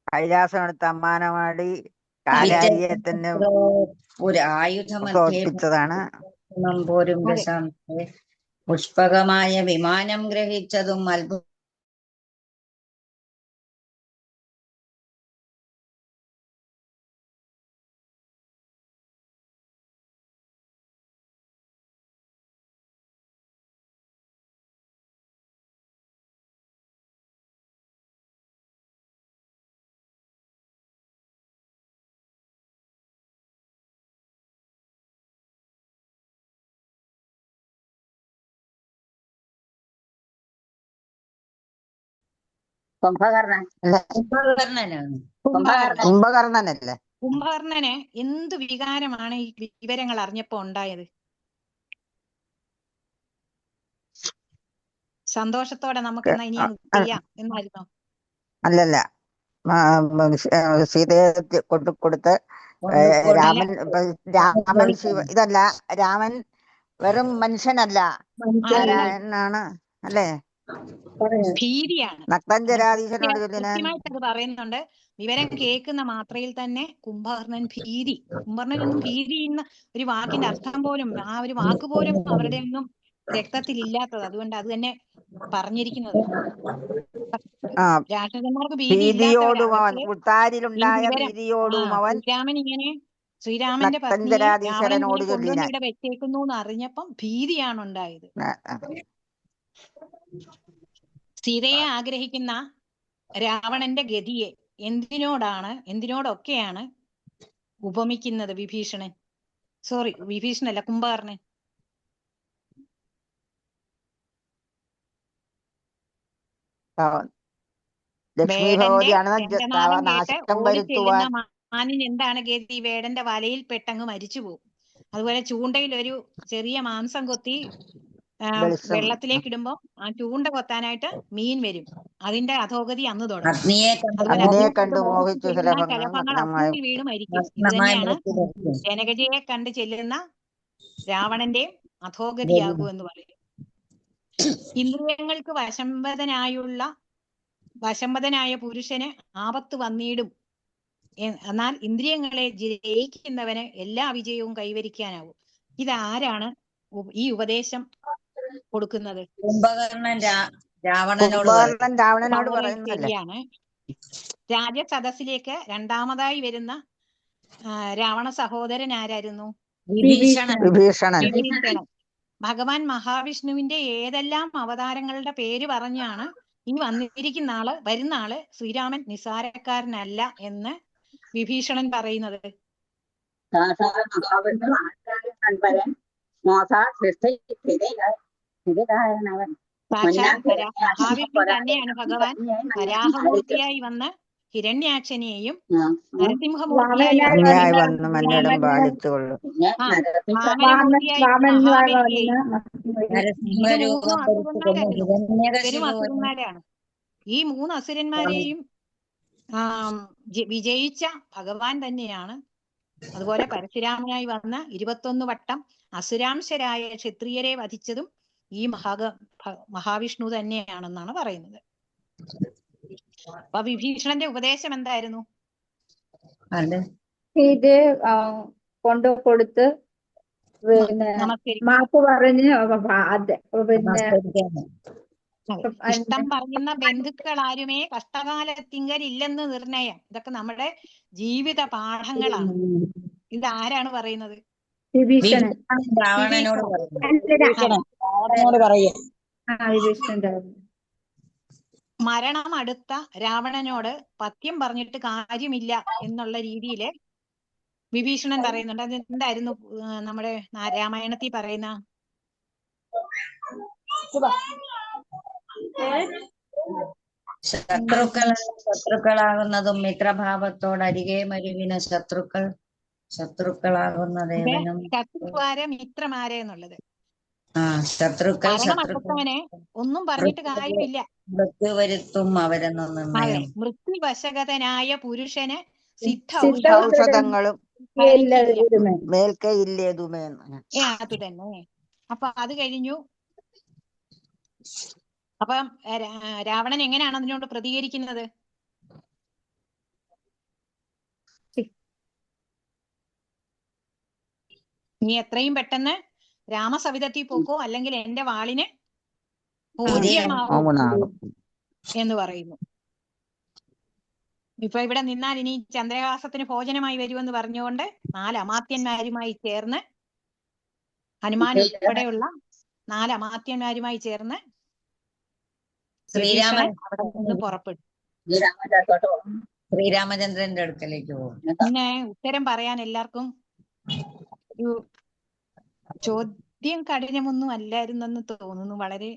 കൈലാസമെടുത്ത് അമ്മാനമാടി കാലാരിയെ തന്നെ തോൽപ്പിച്ചതാണ്. പുഷ്പകമായ വിമാനം ഗ്രഹിച്ചതും അത്ഭുത കുംഭകർണനല്ലേ? കുംഭകർണന് എന്ത് വികാരമാണ് ഈ വിവരങ്ങൾ അറിഞ്ഞപ്പോ ഉണ്ടായത്? സന്തോഷത്തോടെ നമുക്ക് ഇനി ചെയ്യാം എന്നായിരുന്നോ? അല്ലല്ല, സീതയെ കൊടുത്ത് രാമൻ ഇതല്ല, രാമൻ വെറും മനുഷ്യനല്ല, നാരായണനാണ് അല്ലേ? ഭീതിയാണ്. നക്തഞ്ചരാധീശനോട് കൃത്യമായിട്ട് അത് പറയുന്നുണ്ട്. വിവരം കേൾക്കുന്ന മാത്രയിൽ തന്നെ കുംഭകർണൻ കുംഭകർണനൊന്നും ഭീതി എന്ന ഒരു വാക്കിന്റെ അർത്ഥം പോലും, ആ ഒരു വാക്ക് പോലും അവരുടെ ഒന്നും രക്തത്തിൽ ഇല്ലാത്തത്. അതുകൊണ്ട് അത് തന്നെ പറഞ്ഞിരിക്കുന്നത്. രാക്ഷസന്മാർക്ക് ഭീതി ശ്രീരാമന്റെ പത്നി രാവണൻ കൊണ്ടുവന്ന് ഇവിടെ വെച്ചേക്കുന്നു എന്ന് അറിഞ്ഞപ്പം ഭീതിയാണ് ഉണ്ടായത്. സീതയെ ആഗ്രഹിക്കുന്ന രാവണന്റെ ഗതിയെ എന്തിനോടൊക്കെയാണ് ഉപമിക്കുന്നത് വിഭീഷണല്ല, കുംഭകർണൻ. മാനിന് എന്താണ് ഗതി? വേടന്റെ വലയിൽ പെട്ടങ്ങ് മരിച്ചു പോകും. അതുപോലെ ചൂണ്ടയിൽ ഒരു ചെറിയ മാംസം കൊത്തി വെള്ളത്തിലേക്ക് ഇടുമ്പോ ആ ചൂണ്ട കൊത്താനായിട്ട് മീൻ വരും. അതിന്റെ അധോഗതി അന്ന് തുടങ്ങും. അഗ്നിയെ അതുപോലെ അഗ്നിയെ അഗ്നിയെ കണ്ടു കണ്ട് മോഹിച്ചു ചെല്ലുന്ന ശലഭങ്ങൾ ശലഭങ്ങൾ നഗ്നമായ അഗ്നിയിൽ വീണ് മരിക്കും. ഇത് ഭസ്മമായി തന്നെയാണ് മൃത്യു ജനകജയെ കണ്ട് ചെല്ലുന്ന രാവണന്റെ അധോഗതിയാകൂ എന്ന് പറയും. ഇന്ദ്രിയങ്ങൾക്ക് വശംവദനായ പുരുഷന് ആപത്ത് വന്നിടും. എന്നാൽ ഇന്ദ്രിയങ്ങളെ ജയിക്കുന്നവന് എല്ലാ വിജയവും കൈവരിക്കാനാവും. ഇതാരാണ് ഈ ഉപദേശം കൊടുക്കുന്നത്? കുംഭകർണൻ രാവണനോട് കുംഭകർണൻ രാവണനോട് വളരെ പറയുന്നല്ലേ? ശരിയാണ്. രാജസദസ്സിലേക്ക് രണ്ടാമതായി വരുന്ന രാവണ സഹോദരൻ ആരായിരുന്നു? വിഭീഷണൻ. വിഭീഷണൻ. വിഭീഷണൻ. ഭഗവാൻ മഹാവിഷ്ണുവിന്റെ ഏതെല്ലാം അവതാരങ്ങളുടെ പേര് പറഞ്ഞാണ് ഈ വരുന്ന ആള് ശ്രീരാമൻ നിസാരക്കാരനല്ല എന്ന് വിഭീഷണൻ പറയുന്നത്? മഹാവിഷ്ണു തന്നെയാണ് ഭഗവാൻ വരാഹമൂർത്തിയായി വന്ന് ഹിരണ്യാക്ഷനെയും നരസിംഹമൂർത്തിയായി വന്ന് മന്നിടം പാലിച്ചുകൊള്ളും. മഹാബലിയെയും നരസിംഹരൂപം ഈ മൂന്ന് അസുരന്മാരെയും വിജയിച്ച ഭഗവാൻ തന്നെയാണ്. അതുപോലെ പരശുരാമനായി വന്ന 21 വട്ടം അസുരാംശരായ ക്ഷത്രിയരെ വധിച്ചതും ഈ മഹാവിഷ്ണു തന്നെയാണെന്നാണ് പറയുന്നത്. അപ്പൊ വിഭീഷണന്റെ ഉപദേശം എന്തായിരുന്നു? ഇത് കൊണ്ടുകൊടുത്ത് പിന്നെ മാപ്പ് പറഞ്ഞ് പിന്നെ ഇഷ്ടം പറയുന്ന ബന്ധുക്കൾ ആരുമേ കഷ്ടകാലത്തിങ്കൽ ഇല്ലെന്ന് നിർണയം. ഇതൊക്കെ നമ്മുടെ ജീവിത പാഠങ്ങളാണ്. ഇതാരാണ് പറയുന്നത്? വിഭീഷണൻ. രാവണനോട് മരണം അടുത്ത രാവണനോട് പഥ്യം പറഞ്ഞിട്ട് കാര്യമില്ല എന്നുള്ള രീതിയിൽ വിഭീഷണൻ പറയുന്നുണ്ട്. അത് എന്തായിരുന്നു നമ്മുടെ രാമായണത്തിൽ പറയുന്ന? ശത്രുക്കളാകുന്നതും മിത്രഭാവത്തോട് അരികെ മരുവിന ശത്രുക്കളാകുന്നതേവനും ശത്രുവാരെ മിത്രമാരെ എന്നുള്ളത്. ശത്രുക്കളെ ഒന്നും പറഞ്ഞിട്ട് കാര്യമില്ല. മൃത്യു വരുത്തും അവരെന്നും നിർണയം. മൃത്യുവശഗതനായ പുരുഷന് ഔഷധങ്ങളും മേൽക്കയില്ലേതുമേ. അത് തന്നെ. അപ്പൊ അത് കഴിഞ്ഞു. അപ്പം രാവണൻ എങ്ങനെയാണ് അതിനോട് പ്രതികരിക്കുന്നത്? നീ എത്രയും പെട്ടെന്ന് രാമസവിധത്തിൽ പോക്കോ, അല്ലെങ്കിൽ എന്റെ വാളിന് എന്ന് പറയുന്നു. ഇപ്പൊ ഇവിടെ നിന്നാൽ ഇനി ചന്ദ്രഹാസത്തിന് ഭോജനമായി വരുമെന്ന് പറഞ്ഞുകൊണ്ട് 4 അമാത്യന്മാരുമായി ചേർന്ന്, ഹനുമാൻ ഉൾപ്പെടെയുള്ള 4 അമാത്യന്മാരുമായി ചേർന്ന് ശ്രീരാമൻ അവിടെ നിന്ന് പുറപ്പെട്ടു. ശ്രീരാമചന്ദ്രന്റെ അടുക്കലേക്ക് പോകും. പിന്നെ ഉത്തരം പറയാൻ എല്ലാവർക്കും ഒരു ചോദ്യം കഠിനമൊന്നും അല്ലായിരുന്നെന്ന് തോന്നുന്നു. വളരെ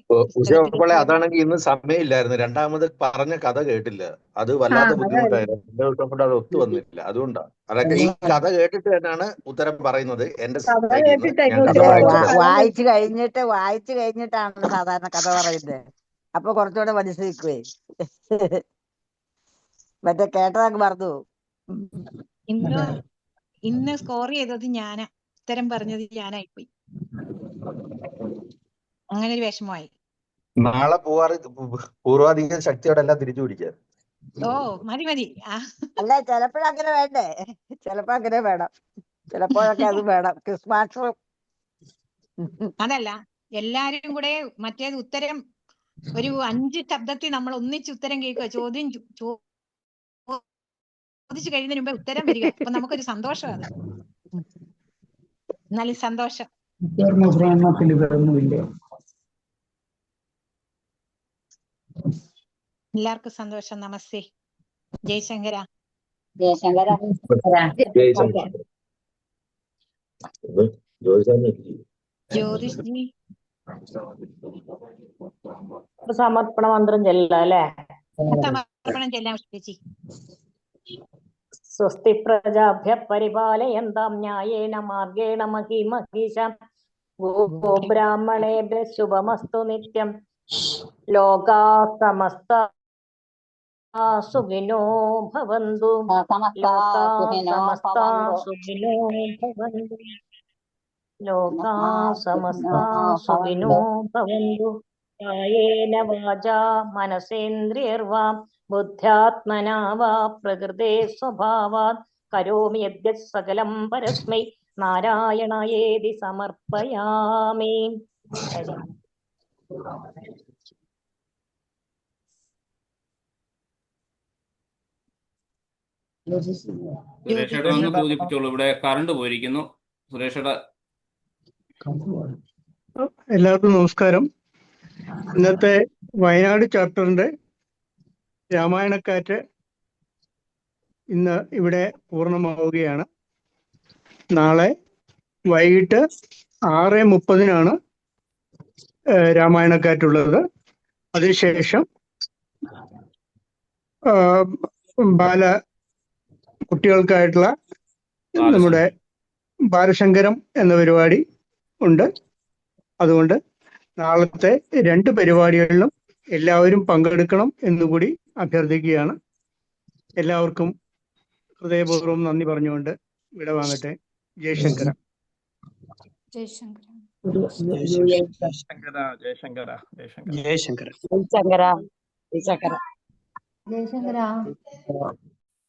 അതാണെങ്കിൽ ഇന്ന് സമയമില്ലായിരുന്നു. രണ്ടാമത് പറഞ്ഞ കഥ കേട്ടില്ല. അത് വല്ലാത്ത ബുദ്ധിമുട്ടായിരുന്നു. 2 ദിവസം കൊണ്ട് അത് ഒത്തു വന്നില്ല. അതുകൊണ്ടാണ് അതൊക്കെ. ഈ കഥ കേട്ടിട്ട് തന്നെയാണ് ഉത്തരം പറയുന്നത്. എന്റെ വായിച്ചു കഴിഞ്ഞിട്ടാണ് സാധാരണ കഥ പറയുന്നത്. അപ്പൊ കുറച്ചുകൂടെ മനസ്സിലാക്കുവേ. മറ്റേ കേട്ടതൊക്കെ മറന്നു. ഇന്ന് സ്കോർ ചെയ്തത് ഞാനാ, ഉത്തരം പറഞ്ഞത് ഞാനായിപ്പോയി. അങ്ങനെ ഒരു വിഷമമായി. നാളെ പൂർവാധിക ശക്തിയോടെ എല്ലാം തിരിച്ചു പിടിക്കാൻ. മതി. അല്ല, ചിലപ്പോഴങ്ങനെ വേണ്ടേ? ചിലപ്പോ അങ്ങനെ വേണം, ചിലപ്പോഴൊക്കെ അത് വേണം. ക്രിസ്മസ് അതല്ല, എല്ലാരും കൂടെ മറ്റേത് ഉത്തരം ഒരു 5 ശബ്ദത്തിൽ നമ്മൾ ഒന്നിച്ച് ഉത്തരം കേൾക്കുക. ചോദ്യം ചോദിച്ചു കഴിയുന്നതിന് മുമ്പേ ഉത്തരം വരിക. അപ്പൊ നമുക്കൊരു സന്തോഷമാണ്. എന്നാലും സന്തോഷം. എല്ലാവർക്കും സന്തോഷം. നമസ്തേ. ജയശങ്കര. ജ്യോതിഷ്ജി സമർപ്പണ മന്ത്രം ചെല്ലാം അല്ലേ? സമർപ്പണം ചെല്ലാം ചേച്ചി. സ്വസ്തി പ്രജാഭ്യ പരിപാലയന്താം ന്യായേന മാർഗേണ മഹീമഹീശാം ഗോബ്രാഹ്മണേഭ്യഃ ശുഭമസ്തു നിത്യം. ലോകാ സമസ്ത സുഖിനോ ഭവന്തു സമസ്താ ലോകാ സുഖിനോ സമസ്താ ഭവന്തു സുഖിനോ ഭവന്തു ലോകാ സുഖിനോ സമസ്താ സുഖിനോ ഭവന്തു ഭവന്തു കായേന വാചാ മനസേന്ദ്രിയർവാ ബുദ്ധ്യാത്മനാ വാ പ്രകൃതേ സ്വഭാവാത് കരോമി യദ്യത് സകലം പരസ്മൈ നാരായണായേതി സമർപ്പയാമി. സുരേഷേട്ട ഒന്ന് സൂചിപ്പിച്ചോളൂ, ഇവിടെ കറണ്ട് പോയിരിക്കുന്നു. സുരേഷേട്ട. എല്ലാവർക്കും നമസ്കാരം. ഇന്നത്തെ വയനാട് ചാപ്റ്ററിന്റെ രാമായണക്കാറ്റ് ഇന്ന് ഇവിടെ പൂർണ്ണമാവുകയാണ്. നാളെ വൈകിട്ട് 6:30 രാമായണക്കാറ്റുള്ളത്. അതിനുശേഷം കുട്ടികൾക്കായിട്ടുള്ള നമ്മുടെ ബാലശങ്കരം എന്ന പരിപാടി ഉണ്ട്. അതുകൊണ്ട് നാളത്തെ 2 പരിപാടികളിലും എല്ലാവരും പങ്കെടുക്കണം എന്നുകൂടി അഭ്യർത്ഥിക്കുകയാണ്. എല്ലാവർക്കും ഹൃദയപൂർവ്വം നന്ദി പറഞ്ഞുകൊണ്ട് ഇവിടെ വാങ്ങട്ടെ. ജയശങ്കര. ജയശങ്കര ജയശങ്കര ജയശങ്കര ജയശങ്കര ജയശങ്കര. ജയശങ്കര.